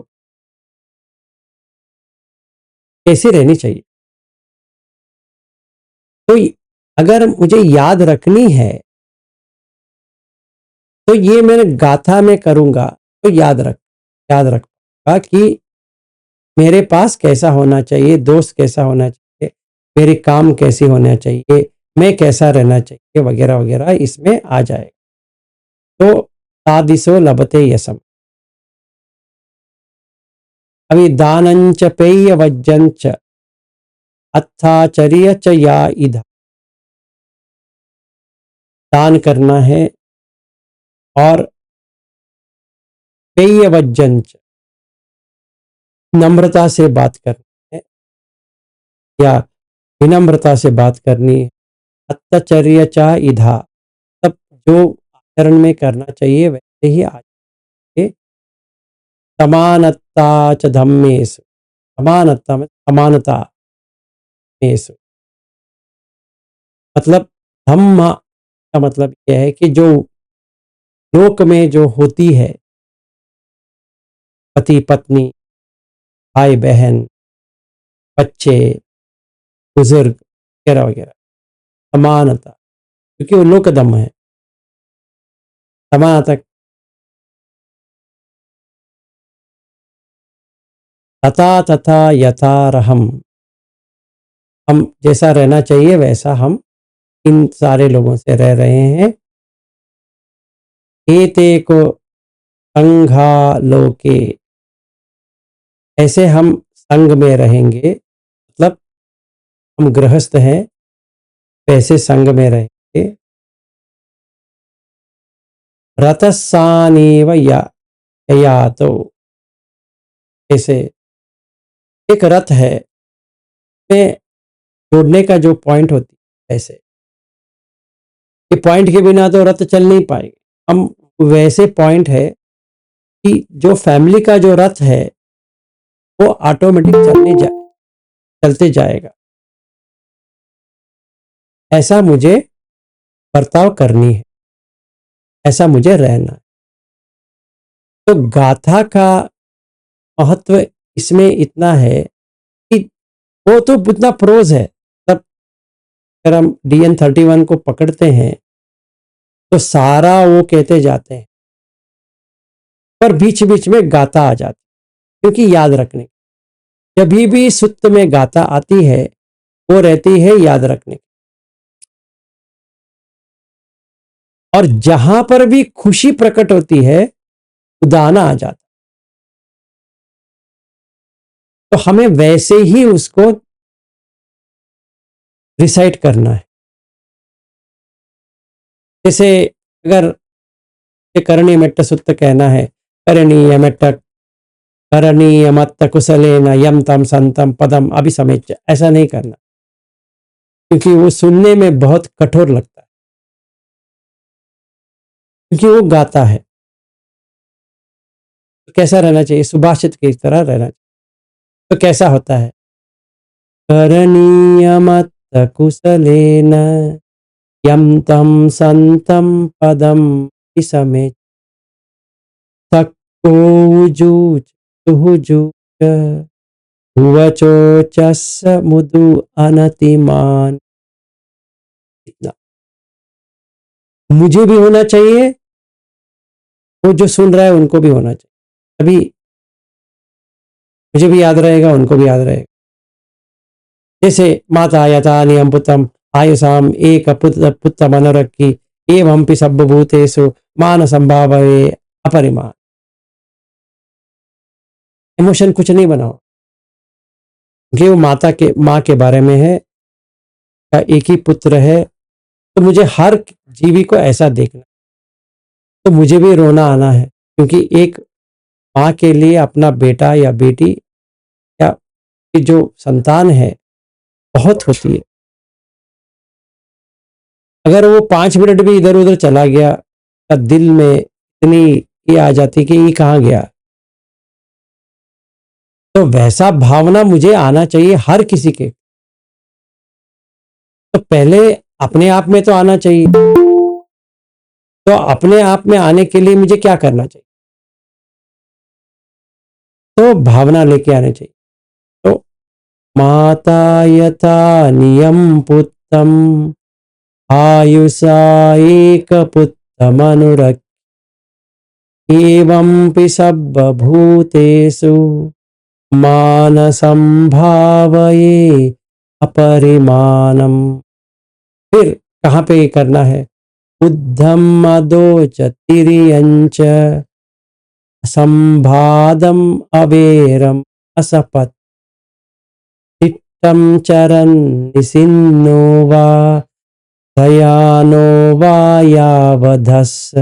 कैसे रहनी चाहिए। तो अगर मुझे याद रखनी है तो ये मैं गाथा में करूंगा, तो याद रखूंगा कि मेरे पास कैसा होना चाहिए, दोस्त कैसा होना चाहिए, मेरे काम कैसे होना चाहिए, मैं कैसा रहना चाहिए, वगैरह वगैरह इसमें आ जाएगा। तो तादिशो लभते यसम। अभी दानंच पेय वज्जंच अत्थाचर्य च या इधा, दान करना है, और पेय वज्जंच नम्रता से बात करना है, या विनम्रता से बात करनी है। अत्तचर्य च इधा, तब जो आचरण में करना चाहिए वैसे ही आचरण। समानता च धम्मेषु, समानता में समानता मेषु, मतलब धम्म का मतलब यह है कि जो लोक में जो होती है, पति पत्नी, भाई बहन, बच्चे, बुजुर्ग वगैरह वगैरह, समानता, क्योंकि वो लोक धम्म है। समानता तथा तथा यथारहम, हम जैसा रहना चाहिए वैसा हम इन सारे लोगों से रह रहे हैं। एते को संघा लोके, ऐसे हम संग में रहेंगे, मतलब हम गृहस्थ हैं वैसे संग में रहेंगे। रतसानीव या तो ऐसे एक रथ है में जोड़ने का जो पॉइंट होती है, ऐसे ये पॉइंट के बिना तो रथ चल नहीं पाएंगे। हम वैसे पॉइंट है कि जो फैमिली का जो रथ है वो ऑटोमेटिक चलते जाएगा। ऐसा मुझे बर्ताव करनी है, ऐसा मुझे रहना है। तो गाथा का महत्व इसमें इतना है कि वो तो इतना प्रोज है। तब अगर हम DN31 को पकड़ते हैं तो सारा वो कहते जाते हैं, पर बीच बीच में गाथा आ जाती, क्योंकि याद रखने, जब भी सुत्त में गाथा आती है वो रहती है याद रखने। और जहां पर भी खुशी प्रकट होती है उदाना आ जाता, तो हमें वैसे ही उसको रिसाइट करना है। जैसे अगर करणीय मेट्ट सुत्त कहना है, करणीय मेट्ट करणीय मत्त कुशलेन यम तम संतम पदम अभिसमेच्य, ऐसा नहीं करना, क्योंकि वो सुनने में बहुत कठोर लगता है, क्योंकि वो गाता है। तो कैसा रहना चाहिए? सुभाषित की तरह रहना चाहिए। तो कैसा होता है? करणीय मत्त कुशलेन यम तम संतम पदम अभिसमेच्य, भुवचोचस मुदु अनतिमान। इतना मुझे भी होना चाहिए, वो जो सुन रहा है उनको भी होना चाहिए, तभी मुझे भी याद रहेगा, उनको भी याद रहेगा। जैसे माता यथा नियम पुत्रम आयुषाम एक पुत्र मनोरखी एवं पि सर्वभूतेषु मान संभावये अपरिमाण। इमोशन कुछ नहीं बनाओ, क्योंकि वो माँ के बारे में है, का एक ही पुत्र है, तो मुझे हर जीवी को ऐसा देखना, तो मुझे भी रोना आना है, क्योंकि एक माँ के लिए अपना बेटा या बेटी या जो संतान है बहुत होती है। अगर वो 5 मिनट भी इधर उधर चला गया तो दिल में इतनी ये आ जाती कि ये कहाँ गया। तो वैसा भावना मुझे आना चाहिए हर किसी के। तो पहले अपने आप में तो आना चाहिए, तो अपने आप में आने के लिए मुझे क्या करना चाहिए? तो भावना लेके आने चाहिए। तो माता यथा नियम पुत्रम आयुषा एक पुत्रमनुरक् एवं पि सर्वभूतेषु मान संभावये अपरिमाणम। फिर कहाँ पे करना है? बुद्धम मदोच तिर्यंच संभादम अवेरम असपत् चित्तम चरन् निसिन्नो वा दयानो वा यावधस्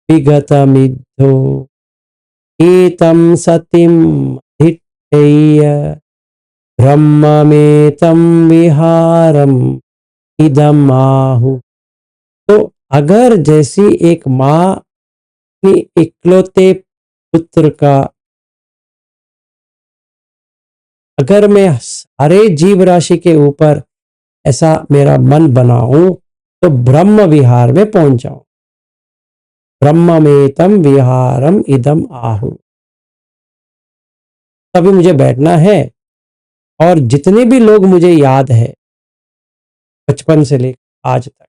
विगतमिद्धो एतं सतिं धिट्ठेय ब्रह्ममेतं विहारम इदम आहु। तो अगर जैसी एक माँ अपनी इकलौते पुत्र का, अगर मैं सारे जीव राशि के ऊपर ऐसा मेरा मन बनाऊं तो ब्रह्म विहार में पहुंच जाऊं। ब्रह्ममेतं विहारम इदम आहु। तभी मुझे बैठना है और जितने भी लोग मुझे याद है बचपन से लेकर आज तक,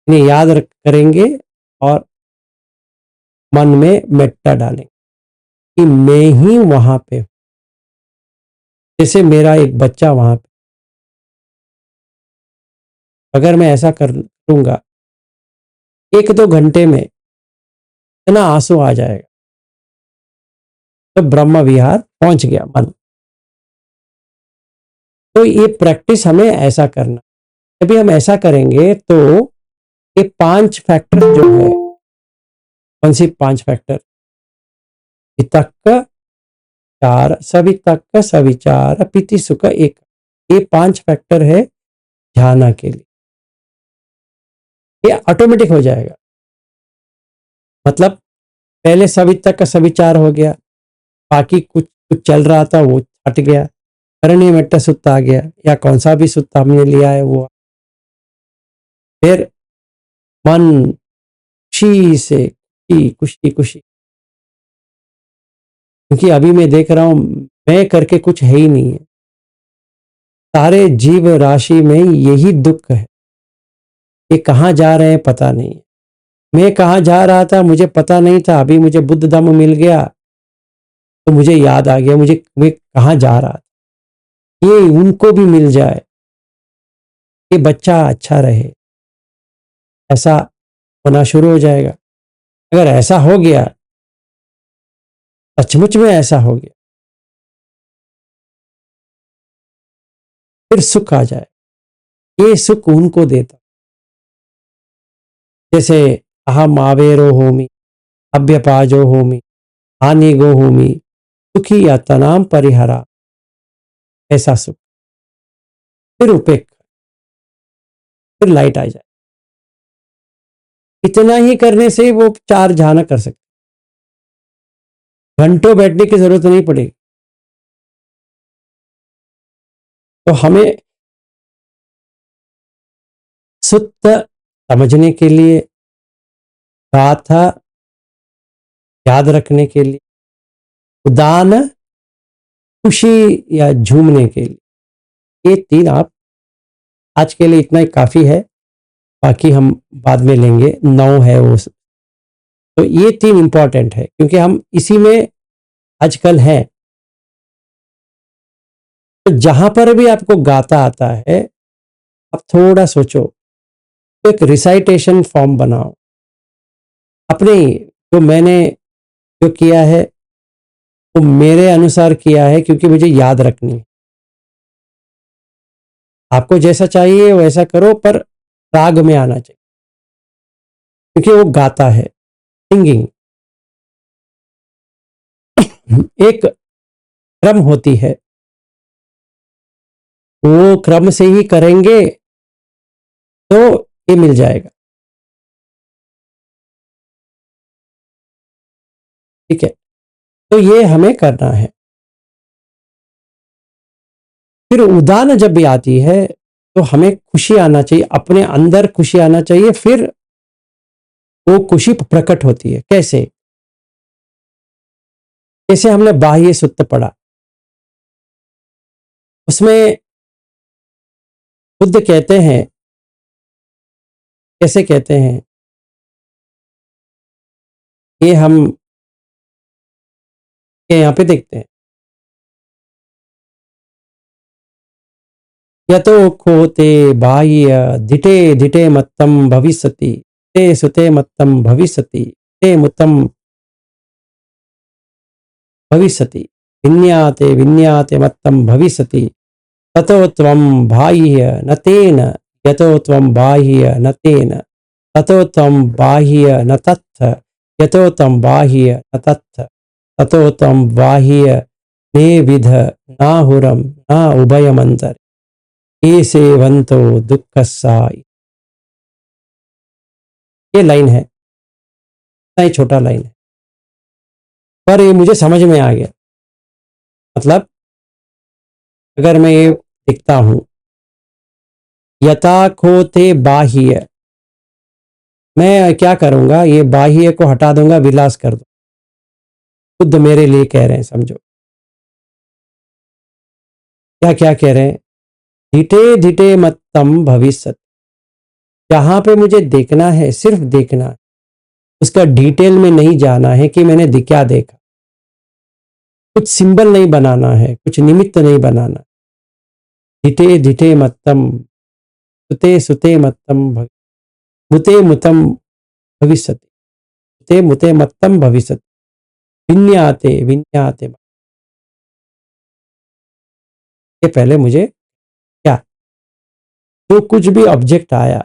इन्हें याद करेंगे और मन में मेट्टा डालेंगे कि मैं ही वहां पे हूं। जैसे मेरा एक बच्चा वहां पे, अगर मैं ऐसा कर लूंगा 1-2 घंटे में इतना आंसू आ जाएगा, तो ब्रह्म विहार पहुंच गया मन। तो ये प्रैक्टिस हमें ऐसा करना। जब हम ऐसा करेंगे तो ये 5 फैक्टर जो है, कौन सी 5 फैक्टर? वितक्क 4, सवितक्क सविचार पीति सुख 1। ये 5 फैक्टर है ध्यान के लिए। ये ऑटोमेटिक हो जाएगा। मतलब पहले सवितक्क सविचार हो गया, बाकी कुछ चल रहा था वो हट गया, करणी मेट्टा सुत्ता आ गया, या कौन सा भी सुत्ता हमने लिया है वो। फिर मन खुशी से खुशी खुशी, क्योंकि अभी मैं देख रहा हूं मैं करके कुछ है ही नहीं है। सारे जीव राशि में यही दुख है। ये कहाँ जा रहे हैं पता नहीं है। मैं कहाँ जा रहा था मुझे पता नहीं था, अभी मुझे बुद्ध धम्म मिल गया तो मुझे याद आ गया मैं कहाँ जा रहा था। ये उनको भी मिल जाए, ये बच्चा अच्छा रहे, ऐसा होना शुरू हो जाएगा। अगर ऐसा हो गया, सचमुच में ऐसा हो गया, फिर सुख आ जाए। ये सुख उनको देता, जैसे अहम आवेरो होमी अभ्यपाजो होमी हानि गो होमी सुखी यातनाम परिहरा, ऐसा सुख। फिर उपेक्षा, फिर लाइट आ जाए। इतना ही करने से वो 4 ध्यान कर सकते, घंटों बैठने की जरूरत नहीं पड़ेगी। तो हमें सुत्त समझने के लिए, गाथा याद रखने के लिए, उदान खुशी या झूमने के लिए, ये 3 आप आज के लिए इतना ही काफी है। बाकी हम बाद में लेंगे, 9 है वो। तो ये 3 इंपॉर्टेंट है क्योंकि हम इसी में आजकल हैं। तो जहां पर भी आपको गाता आता है, आप थोड़ा सोचो, तो एक रिसाइटेशन फॉर्म बनाओ अपने। जो मैंने जो किया है वो मेरे अनुसार किया है क्योंकि मुझे याद रखनी है। आपको जैसा चाहिए वैसा करो, पर राग में आना चाहिए क्योंकि वो गाता है, सिंगिंग एक क्रम होती है, वो क्रम से ही करेंगे तो ये मिल जाएगा। ठीक है, तो ये हमें करना है। फिर उदान जब भी आती है तो हमें खुशी आना चाहिए, अपने अंदर खुशी आना चाहिए। फिर वो खुशी प्रकट होती है कैसे? जैसे हमने बाह्य सुत्त पढ़ा, उसमें बुद्ध कहते हैं, कैसे कहते हैं ये हम यहाँ पे देखते हैं। यतो खोते बाह्य धिटे धिटे मत्तम भविष्यति ते सुते मत्तम भविष्यति ते मुतम भविष्यति विन्याते विन्याते मत्तम भविष्यति ततो त्वं बाह्य न तेन यतो त्वं बाह्य न तेन ततो त्वं बाह्य न तत्थ यतो त्वं बाह्य न तत्थ ततो त्वं बाह्य ने विध नाहुरम न उभयमंतर ये सेवंतो दुःखस्सा। ये लाइन है, इतना ही छोटा लाइन है, पर ये मुझे समझ में आ गया। मतलब अगर मैं ये लिखता हूं, यथा खोते बाह्य, मैं क्या करूंगा, ये बाह्य को हटा दूंगा, विलास कर दूं। खुद मेरे लिए कह रहे हैं, समझो क्या क्या कह रहे हैं। धिटे धिटे मत्तम भविष्य, जहां पे मुझे देखना है, सिर्फ देखना है, उसका डिटेल में नहीं जाना है कि मैंने क्या देखा। कुछ सिंबल नहीं बनाना है, कुछ निमित्त नहीं बनाना। धिटे धिटे मत्तम, सुते सुते मत्तम मुते मुतम भविष्यति, मुते मुते मत्तम भविष्यति, विन्याते विन्याते। ये पहले मुझे क्या, जो कुछ भी ऑब्जेक्ट आया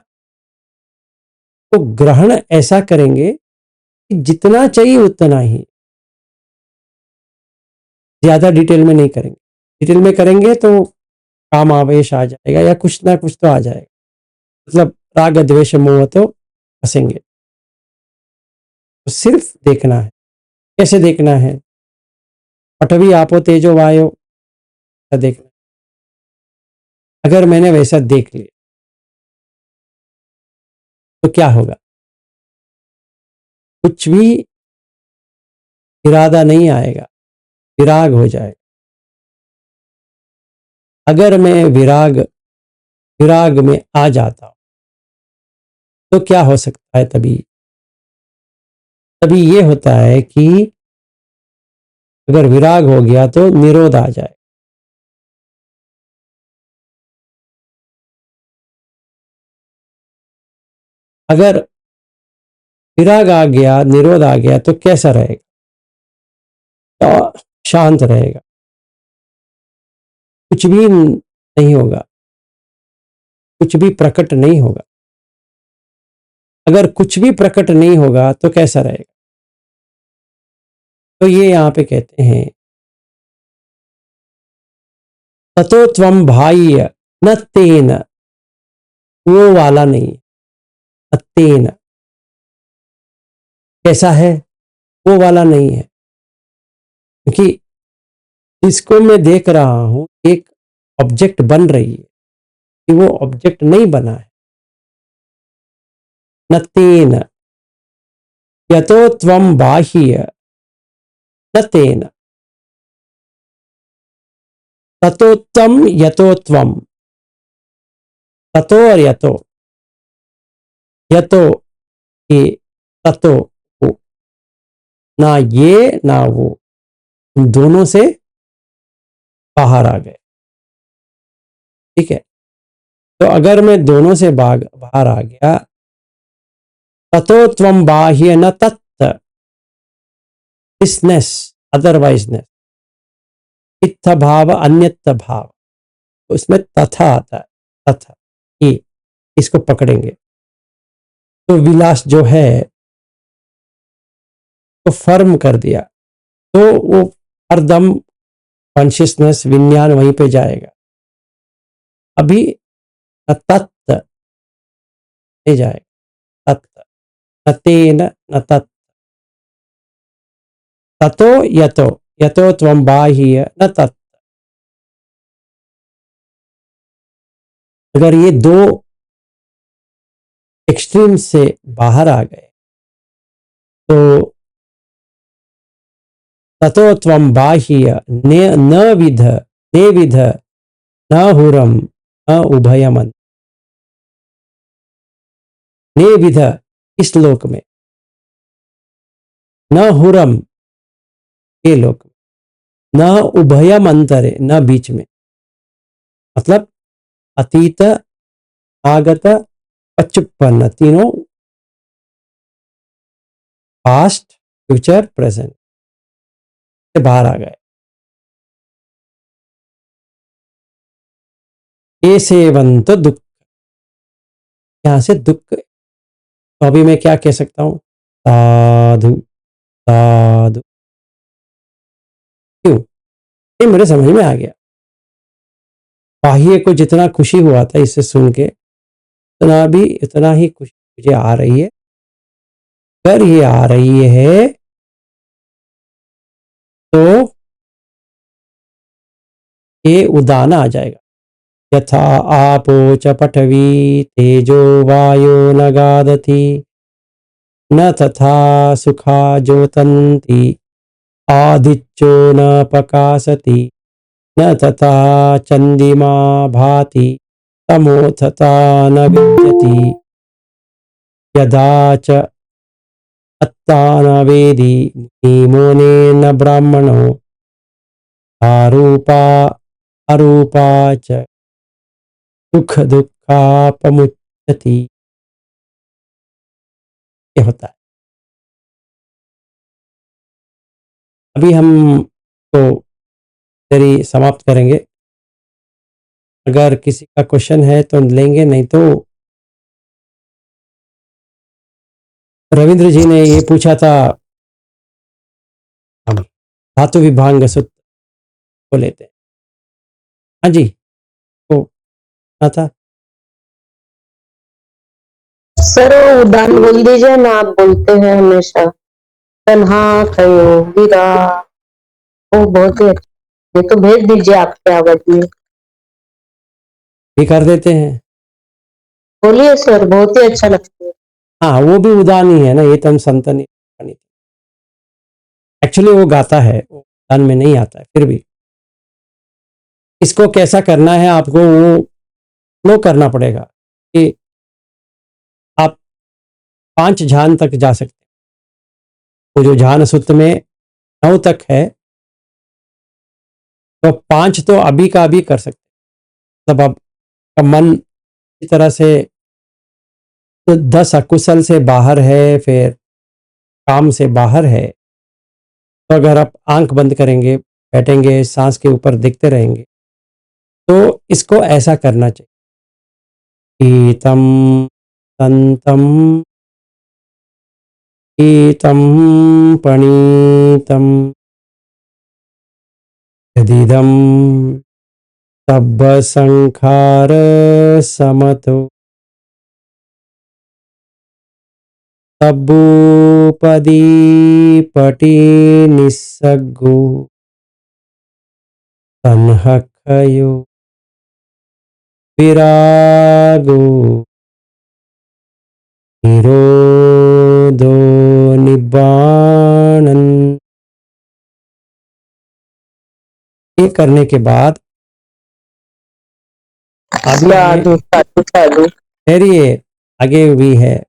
तो ग्रहण ऐसा करेंगे कि जितना चाहिए उतना ही, ज्यादा डिटेल में नहीं करेंगे। डिटेल में करेंगे तो काम आवेश आ जाएगा या कुछ ना कुछ तो आ जाएगा, मतलब राग द्वेष मोह तो फंसेंगे। तो सिर्फ देखना है। कैसे देखना है, पठवी आपो तेजो वायो, ऐसा देखना। अगर मैंने वैसा देख लिया तो क्या होगा, कुछ भी इरादा नहीं आएगा, विराग हो जाएगा। अगर मैं विराग विराग में आ जाता हूं तो क्या हो सकता है, तभी तभी ये होता है कि अगर विराग हो गया तो निरोध आ जाए। अगर विराग आ गया, निरोध आ गया तो कैसा रहेगा, तो शांत रहेगा, कुछ भी नहीं होगा, कुछ भी प्रकट नहीं होगा। अगर कुछ भी प्रकट नहीं होगा तो कैसा रहेगा, तो ये यहां पे कहते हैं ततो त्वम बाह्य न तेन, वो वाला नहीं, तेन कैसा है, वो वाला नहीं है। क्योंकि इसको मैं देख रहा हूं, एक ऑब्जेक्ट बन रही है, कि वो ऑब्जेक्ट नहीं बना है। न तेन यतो त्वम बाह्य न तेन, ततो तम यतो त्वम, ततो और यतो, यतो ये, ततो वो, ना ये ना वो, इन दोनों से बाहर आ गए। ठीक है, तो अगर मैं दोनों से बाहर आ गया, ततो त्वम बाह्य न तत्, इसनेस अदरवाइजनेस, इत्थ भाव अन्यत्थ भाव, तो इसमें तथा आता है, तथा ये, इसको पकड़ेंगे तो विलास जो है तो फर्म कर दिया, तो वो हरदम कॉन्शियसनेस विज्ञान वहीं पे जाएगा। अभी न तत्त नहीं जाएगा, तत्त न तेन न तत्, ततो यतो, यतो त्वम बाह्य न तत्। अगर ये दो एक्सट्रीम से बाहर आ गए तो ततो त्वम बाह्य न विध ने विध न हुरम न उभयमन, ने विध इस लोक में, न हुरम ये लोक में, न उभयम अंतरे न बीच में, मतलब अतीत आगत पचुपन्न तीनों, पास्ट फ्यूचर प्रेजेंट से बाहर आ गए। ये सेवंत दुख, यहां से दुख, तो अभी मैं क्या कह सकता हूं, साधु साधु। क्यों, ये मेरे समझ में आ गया। बाह्य को जितना खुशी हुआ था इसे सुन के, इतना ही खुशी मुझे आ रही है। अगर ये आ रही है तो ये उदान आ जाएगा। यथा आपो च पठवी तेजो वायो न गादति न तथा सुखा ज्योतन्ति आदित्यो न प्रकाशति न तथा चंदिमा भाति तमो तथा न विद्यति यदा च अत्ता न वेदी मुनिमोने न ब्राह्मणो आरूपा अरूपा च सुख दुःखापमुच्यति। ये होता है। अभी हम तो तेरी समाप्त करेंगे। अगर किसी का क्वेश्चन है तो लेंगे, नहीं तो रविंद्र जी ने ये पूछा था, हम धातु विभांग सूत्र को लेते हैं। हाँ जी, तो क्या था? सर वो उदान बोल दीजिए ना, आप बोलते हैं हमेशा तन्हा कयो वीरा, वो बहुत ही अच्छा। ये तो भेज दीजिए आपके आवाज में। भी कर देते हैं। बोलिए सर, बहुत ही अच्छा लगता है। हाँ, वो भी उदान ही है ना, ये तम संतन। एक्चुअली वो गाता है, वो उदान में नहीं आता है। फिर भी इसको कैसा करना है आपको, वो नो करना पड़ेगा कि आप 5 झान तक जा सकते हैं। वो जो झान सूत्र में 9 तक है, तो 5 तो अभी का अभी कर सकते हैं। मतलब आपका मन इस तरह से तो 10 अकुशल से बाहर है, फिर काम से बाहर है, तो अगर आप आंख बंद करेंगे, बैठेंगे, सांस के ऊपर देखते रहेंगे, तो इसको ऐसा करना चाहिए। ईतम तंतम ईतम पणीतम यदिदम तब्ब संखार समतो तब्बूपदी पटी निस्सग्गु तन्हखयो विरागो निरोधो निब्बाणन। ये करने के बाद साधु साधु साधु। ठहरिए, आगे भी है।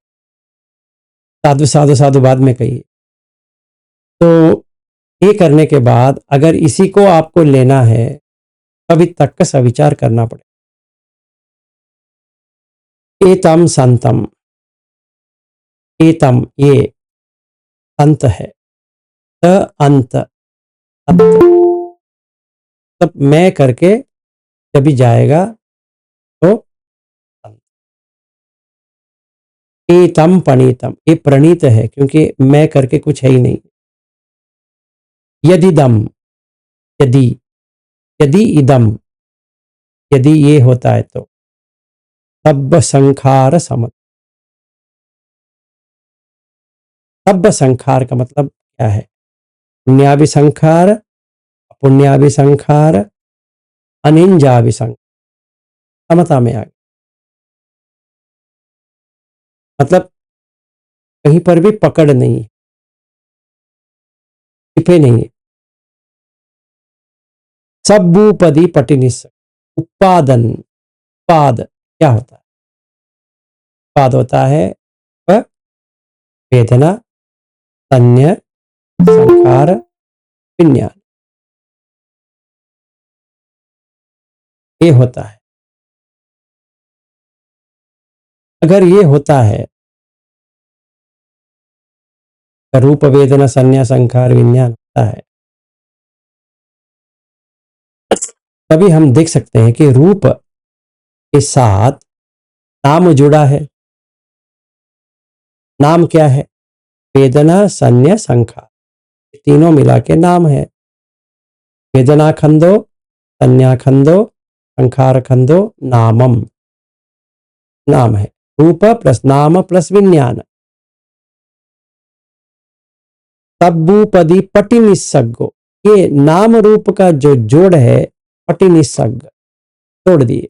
साधु साधु साधु बाद में कहिए। तो ये करने के बाद अगर इसी को आपको लेना है, कभी तक का सविचार करना पड़ेगा। एतम संतम, एतम ये अंत है, त अंत अंत, तब मैं करके जब भी जाएगा तो अंत। एतम पणीतम, ये प्रणीत है क्योंकि मैं करके कुछ है ही नहीं। यदिदम, यदि, यदि इदम, यदि ये होता है तो तब्ब संखार समत। तब्ब संखार का मतलब क्या है? पुण्याभिसंखार, अपुण्याभिसंखार, अनिंजाभिसंखार, समता में आ गया। मतलब कहीं पर भी पकड़ नहीं है, टिपे नहीं है। सब्बूपदी पटिनिस, उत्पादन, उत्पाद क्या होता है? उत्पाद होता है वेदना, अन्य, संखार, विज्ञान, ये होता है। अगर ये होता है, रूप वेदना संज्ञा संखार विज्ञान होता है, तभी हम देख सकते हैं कि रूप के साथ नाम जुड़ा है। नाम क्या है? वेदना संज्ञा संखार, तीनों मिला के नाम है। वेदना खंदो, संज्ञा खंदो, संखार खंदो, नामम। नाम है रूप प्लस नाम प्लस विज्ञान। तब्बूपदी पटि निस्सग्गो, ये नाम रूप का जो जोड़ है पटि निस्सग्ग, तोड़ दिए।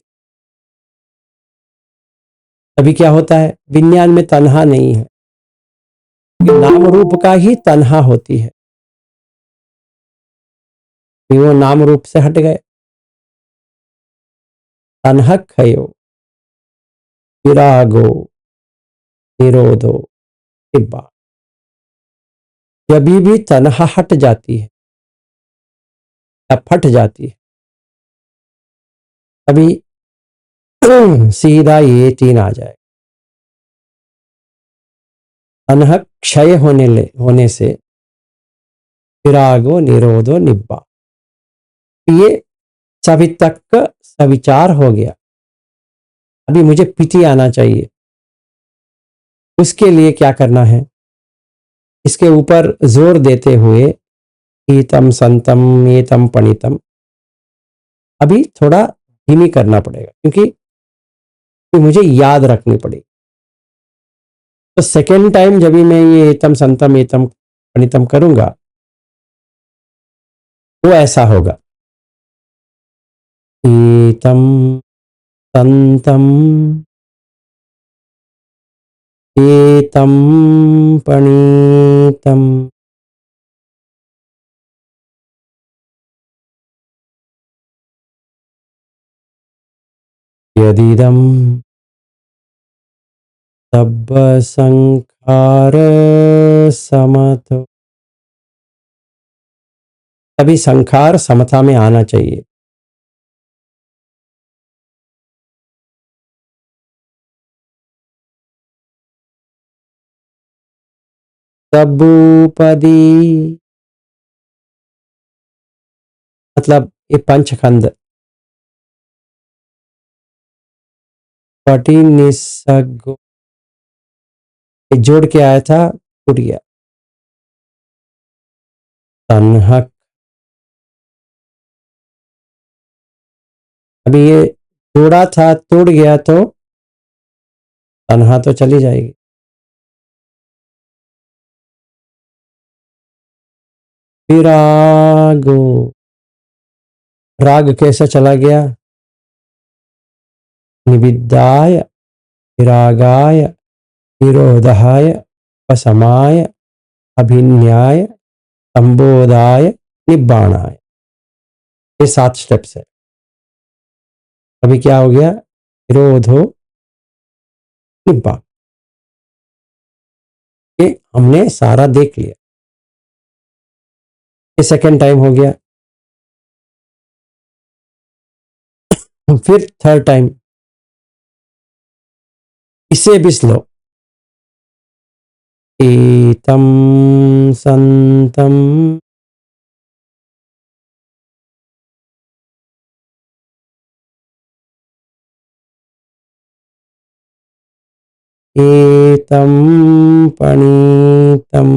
अभी क्या होता है, विज्ञान में तन्हा नहीं है, नाम रूप का ही तन्हा होती है, वो नाम रूप से हट गए। तन्हक्षयो, विरागो, निरोधो, निब्बाण। जब भी तन्हा हट जाती है या फट जाती है, अभी सीधा ये तीन आ जाए। तन्ह क्षय होने से विरागो, निरोधो, निब्बाण। ये सभी तक का सविचार हो गया। अभी मुझे पीति आना चाहिए, उसके लिए क्या करना है, इसके ऊपर जोर देते हुए ईतम संतम एतम पणितम अभी थोड़ा धीमी करना पड़ेगा, क्योंकि तो मुझे याद रखनी पड़ेगी। तो सेकेंड टाइम जब भी मैं ये एतम संतम एतम पणितम करूंगा, वो ऐसा होगा, एतम संतम एतम पणितम। यदिदम तब संखार समतो, तभी संखार समता में आना चाहिए। तबूपदी मतलब ये पंचखंड, पटी निस्सग्गो, ये जोड़ के आया था, टूट गया। तन्हक, अभी ये जोड़ा था, टूट गया, तो तन्हा तो चली जाएगी। विरागो, राग कैसा चला गया, निविद्याय, विरागाय, निरोधाय, उपशमाय, अभिन्याय, संबोधाय, निब्बाणाय। ये 7 स्टेप्स है। अभी क्या हो गया, निरोधो, निब्बाण। ये हमने सारा देख लिया। ये सेकेंड टाइम हो गया। फिर थर्ड टाइम इसे भी स्लो, एतम संतम एतम पणितम।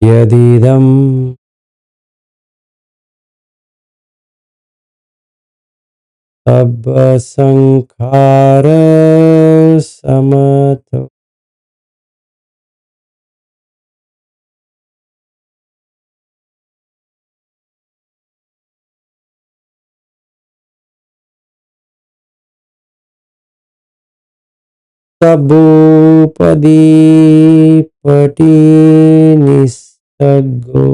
यदिदम तब संखार समतो, तबूपदी पटी निस्सग्गो,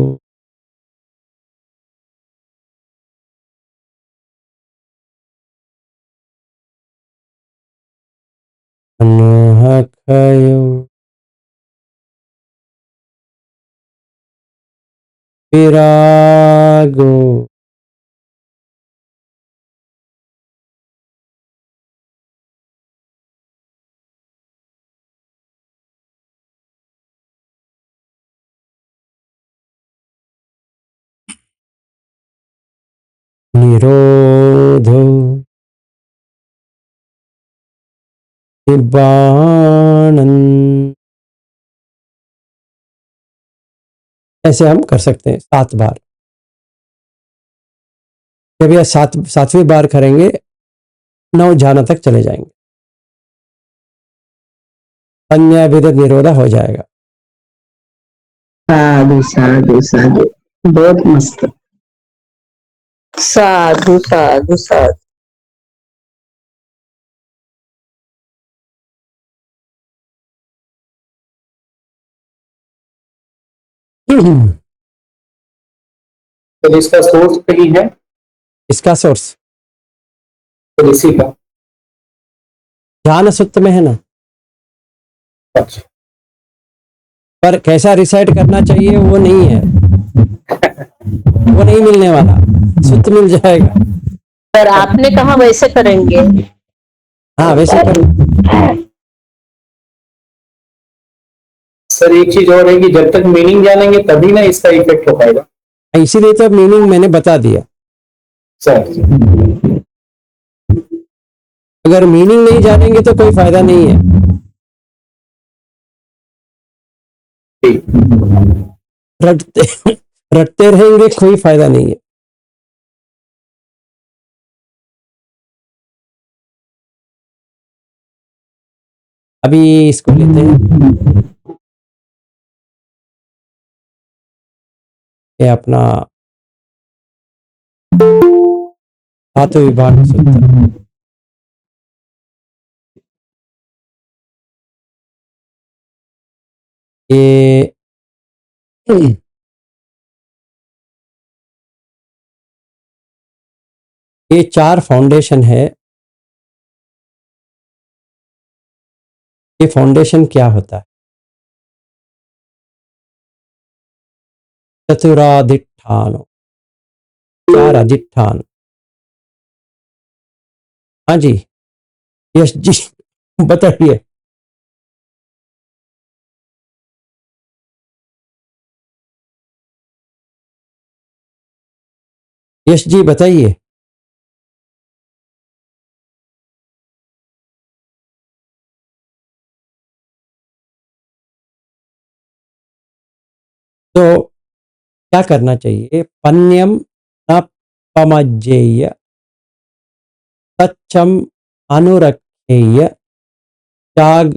अनहखयो, विरागो, निरोधो, निब्बाणन, ऐसे हम कर सकते हैं 7 बार। जब यह 7वीं बार करेंगे 9 ध्यान तक चले जाएंगे, अन्य विद निरोधा हो जाएगा। साधु साधु साधु, बहुत मस्त। साधु साधु साधु। तो इसका सोर्स कहीं है इसका सोर्स तो इसी का। ध्यान सूत्र में है ना, अच्छा, पर कैसा रिसाइट करना चाहिए वो नहीं है, वो नहीं मिलने वाला, सूत्र मिल जाएगा। सर आपने कहा वैसे करेंगे। हाँ वैसे करो। सर एक चीज और है कि जब तक मीनिंग जानेंगे तभी ना इसका इफेक्ट हो पाएगा। इसीलिए तो मीनिंग मैंने बता दिया। सर अगर मीनिंग नहीं जानेंगे तो कोई फायदा नहीं है। ठीक, रटते रटते रहेंगे कोई फायदा नहीं है। अभी इसको लेते हैं, ये अपना धातु विभाग सूत्र। ये ये 4 फाउंडेशन है। ये फाउंडेशन क्या होता है? चतुराधिष्ठान, 4 अधिष्ठान। हाँ जी, यश जी बताइए। यश जी बताइए। तो क्या करना चाहिए? पन्यम न पमज्जेय, तच्छम अनुरक्षेय, त्याग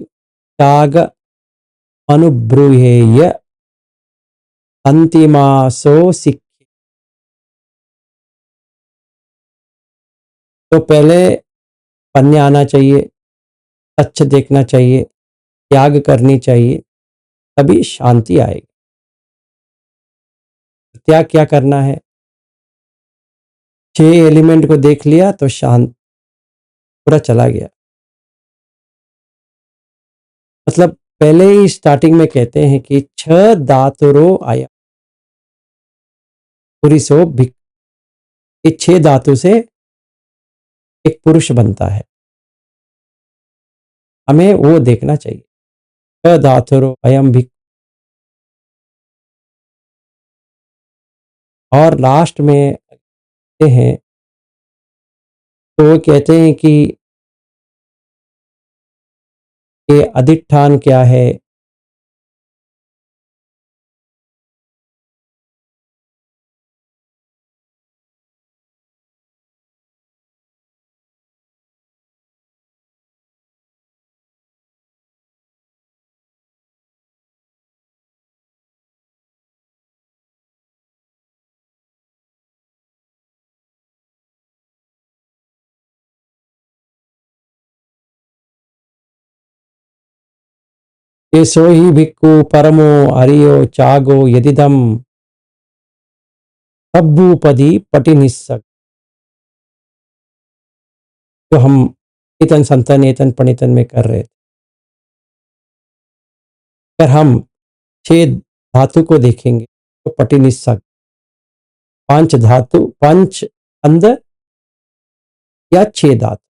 त्याग अनुब्रूहेय, अंतिमासो सिख। तो पहले पन्य आना चाहिए, सच्च देखना चाहिए, त्याग करनी चाहिए, तभी शांति आएगी। त्याग क्या करना है? 6 एलिमेंट को देख लिया तो शांत पूरा चला गया। मतलब पहले ही स्टार्टिंग में कहते हैं कि 6 धातुरो आया पुरुषो भिक। ये 6 धातु से एक पुरुष बनता है, हमें वो देखना चाहिए। 6 धातुरो अयम भिक। और लास्ट में कहते हैं, तो वो कहते हैं कि ये अधिष्ठान क्या है? ये सो ही भिक्खु परमो हरियो चागो यदिदम तब्बूपदी पटि निस्सक। जो हम एतन संतन एतन पणितन में कर रहे थे, अगर हम 6 धातु को देखेंगे तो पटि निस्सक, 5 धातु, 5 अंदर या 6 धातु,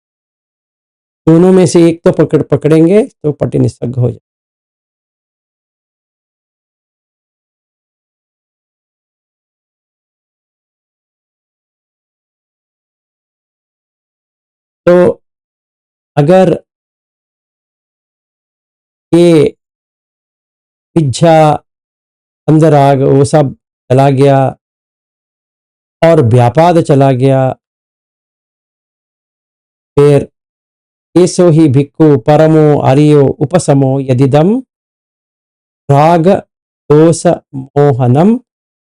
दोनों में से एक तो पकड़ेंगे तो पटि निस्सक हो जाए। तो अगर ये पिज्जा अंदर आ गया, वो सब चला गया और व्यापाद चला गया। फिर एसो ही भिक्खु परमो आर्यो उपसमो यदिदम राग दोष मोहनम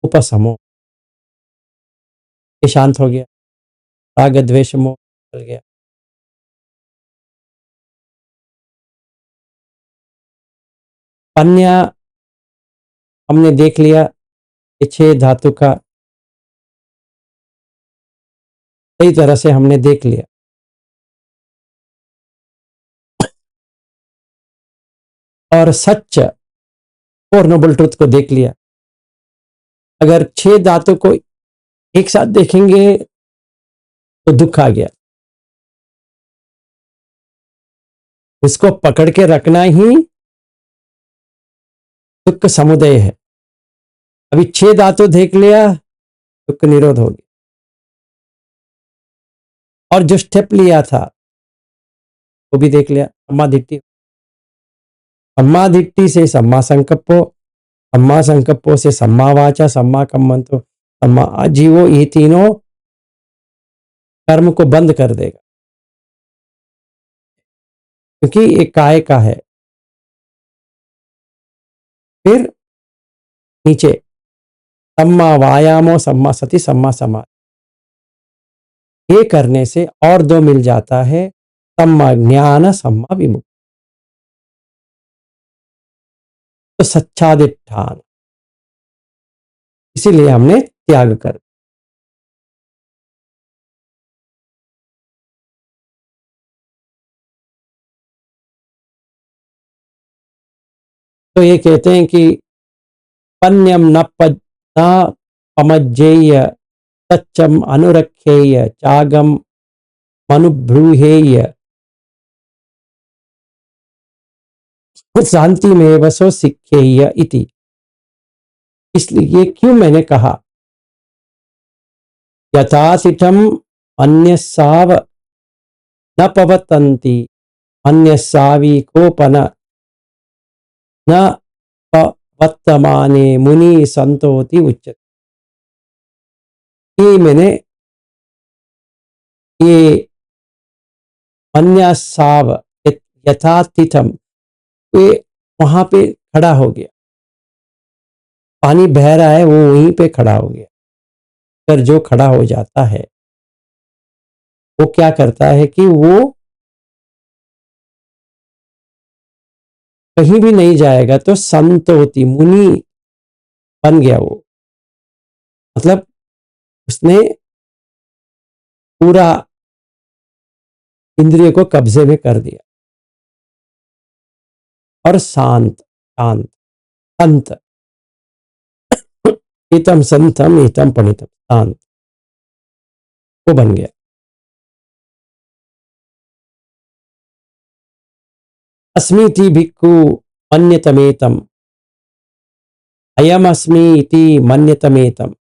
उपसमो। ये शांत हो गया, राग द्वेष मोह चल गया। अन्य हमने देख लिया कि 6 धातु का सही तरह से हमने देख लिया। और सच और नोबल ट्रुथ को देख लिया। अगर 6 धातु को एक साथ देखेंगे तो दुख आ गया, उसको पकड़ के रखना ही दुख समुदय है। अभी 6 धातु देख लिया, दुख निरोध हो गया। और जो स्टेप लिया था वो भी देख लिया, सम्मा दिट्ठी। सम्मा दिट्ठी से सम्मा संकप्पो, सम्मा संकप्पो से सम्मा वाचा, सम्मा कम्मंतो, सम्मा आजीवो, ये तीनों कर्म को बंद कर देगा, क्योंकि ये काय का है। फिर नीचे सम्मा वायामो, सम्मा सति, सम्मा समाधि। ये करने से और 2 मिल जाता है, सम्मा ज्ञान, सम्मा विमुक्ति। तो सच्चाधिष्ठान, इसीलिए हमने त्याग कर। तो ये कहते हैं कि पन्यम न पमज्जेय सच्चम अनुरक्षेय चागम मनुब्रूहेय शांति में वसो सिखेय इति। इसलिए क्यों मैंने कहा यथातिथम अन्यसाव न पवतंती अन्यसावी कोपन न पवत्तमाने मुनि संतोति उच्चते। ये मैंने ये अन्यसाव यथातिथम, ये वहां पे खड़ा हो गया, पानी बह रहा है वो वहीं पे खड़ा हो गया। अगर जो खड़ा हो जाता है वो क्या करता है कि वो कहीं भी नहीं जाएगा, तो संत होती मुनि बन गया वो। मतलब उसने पूरा इंद्रिय को कब्जे में कर दिया। और शांत शांत संत, एतम संतम एतम पणितम, शांत वो बन गया। अस्मीति भिक्खु मन्यतमेतम, अयम अस्मि इति मन्यतमेतम,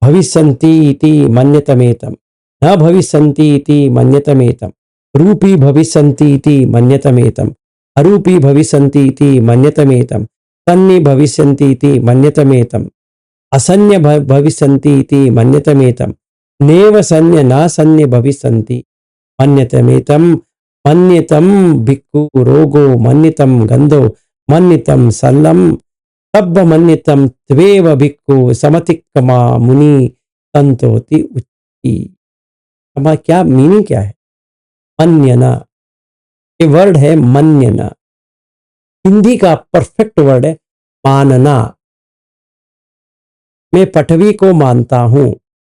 भविष्यन्ति इति मन्यतमेतम, न भविष्यन्ति इति मन्यतमेतम, रूपी भविष्यन्ति इति मन्यतमेतम, अरूपी भविष्यन्ति इति मन्यतमेतम, सन्नि भविष्यन्ति इति मन्यतमेतम, असन्य भविष्यन्ति इति मन्यतमेतम, नेव सन्य न सन्य भविष्यन्ति मन्यतमेतम, मन्यतम भिक्खु रोगो मन्यतम गंधो मन्यतम सल्लम तब्ब मन्यतम त्वेव भिक्खु समतिक्रमा मुनि संतोति उच्ची। हमारा क्या मीनिंग क्या है? मन्यना, ये वर्ड है मन्यना, हिंदी का परफेक्ट वर्ड है मानना। मैं पटवी को मानता हूं,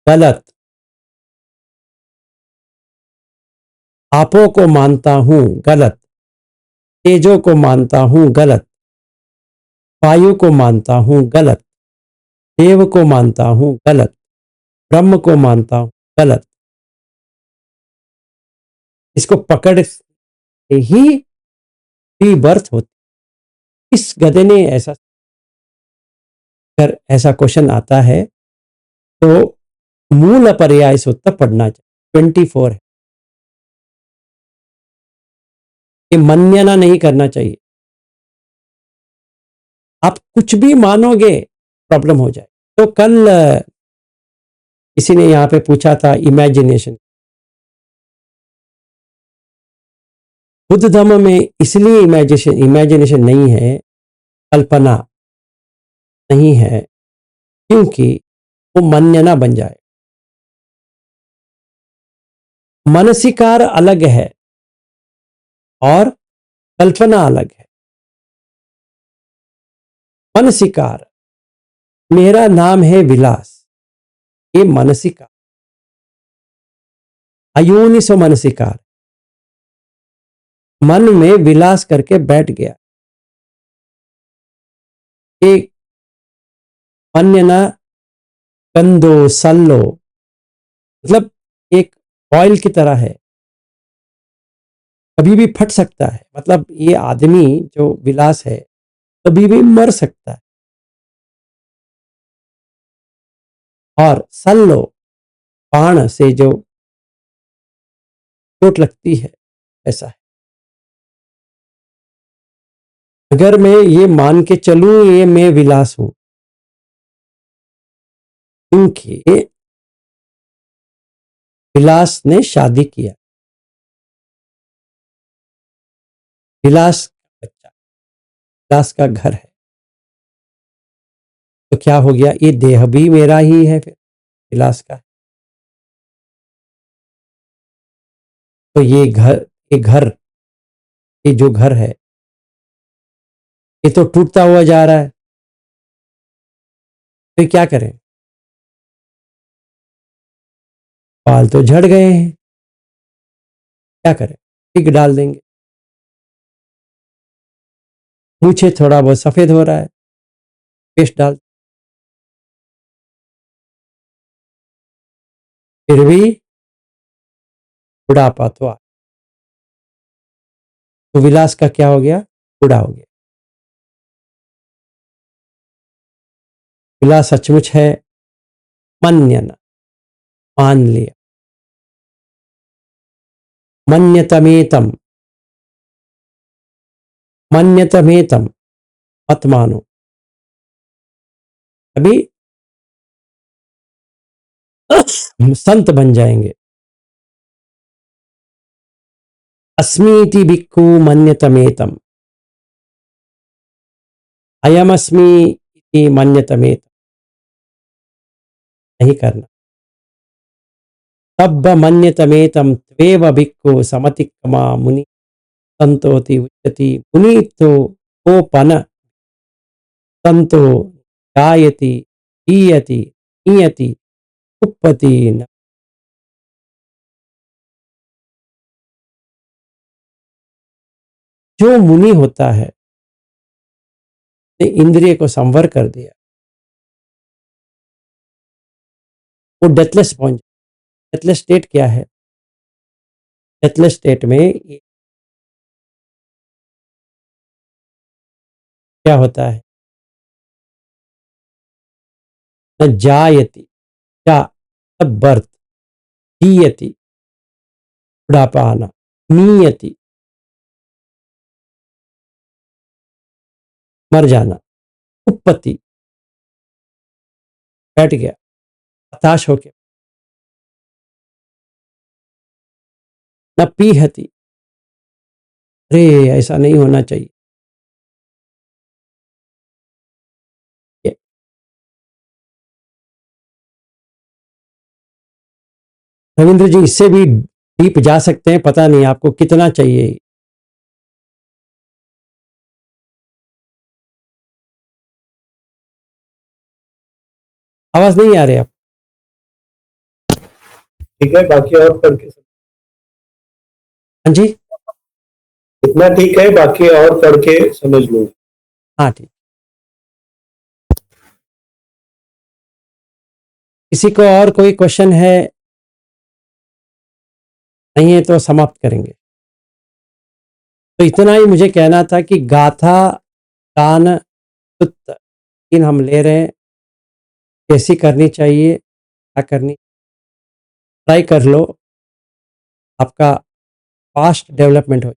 गलत। आपो को मानता हूं, गलत। तेजो को मानता हूं, गलत। वायु को मानता हूं, गलत। देव को मानता हूं, गलत। ब्रह्म को मानता हूं, गलत। इसको पकड़ के ही बर्थ होती। इस गधे ने ऐसा, अगर ऐसा क्वेश्चन आता है तो मूल पर्याय सूत्र पढ़ना चाहिए। 24 है, ये मन्यना नहीं करना चाहिए। आप कुछ भी मानोगे प्रॉब्लम हो जाए। तो कल किसी ने यहाँ पे पूछा था इमेजिनेशन, बुद्ध धर्म में इसलिए इमेजिनेशन नहीं है, कल्पना नहीं है, क्योंकि वो मान्य ना बन जाए। मानसिकार अलग है और कल्पना अलग है। मानसिकार, मेरा नाम है विलास, ये मानसिकार, अयोनिसो मानसिकार, मन में विलास करके बैठ गया। एक मन्यना कंदो सल्लो, मतलब एक ऑयल की तरह है, कभी भी फट सकता है। मतलब ये आदमी जो विलास है कभी भी मर सकता है। और सल्लो, बाण से जो चोट लगती है, ऐसा है। अगर मैं ये मान के चलूं ये मैं विलास हूं, क्योंकि विलास ने शादी किया, विलास का बच्चा, विलास का घर है, तो क्या हो गया, ये देह भी मेरा ही है, फिर विलास का है। तो ये जो घर है ये तो टूटता हुआ जा रहा है, तो क्या करें, बाल तो झड़ गए हैं, क्या करें, पिक डाल देंगे। मूछे थोड़ा बहुत सफेद हो रहा है, पेस्ट डाल, फिर भी बुढ़ापा तो आ, तो विलास का क्या हो गया, बूढ़ा हो गया। विलास सचमुच है, मन्यना, मान लिया, मन्यतमेतम, मन्यतमेतम, मत मानो। अभी संत बन जाएंगे। अस्मीति भिक्खु मन्यतमेतम, अयमस्मी इति मन्यतमेतम, नहीं करना। तब्ब मन्यतमेतम त्वेव भिक्खु समतिक्रमा मुनि संतोति उच्यति मुनि तो ओपन संतो गायति ईयति ईयति कुप्पति न। जो मुनि होता है ने इंद्रिय को संवर कर दिया, वो डेथलेस पहुंच। डेथलेस स्टेट क्या है, डेथलेस स्टेट में क्या होता है, न जायति, जा तब बर्थ, जीयति बुढ़ापा आना, नीयति मर जाना, उत्पत्ति बैठ गया, हताश होके, न पीहति, अरे ऐसा नहीं होना चाहिए। रविंद्र जी इससे भी डीप जा सकते हैं, पता नहीं आपको कितना चाहिए। आवाज नहीं आ रही आप? ठीक है, बाकी और पढ़ के हाँ जी, इतना ठीक है, बाकी और पढ़ के समझ लो। हाँ ठीक। किसी को और कोई क्वेश्चन है? नहीं है तो समाप्त करेंगे। तो इतना ही मुझे कहना था कि गाथा, गान, सुत्त, तीन हम ले रहे हैं, कैसी करनी चाहिए, क्या करनी, ट्राई कर लो, आपका फास्ट डेवलपमेंट हो।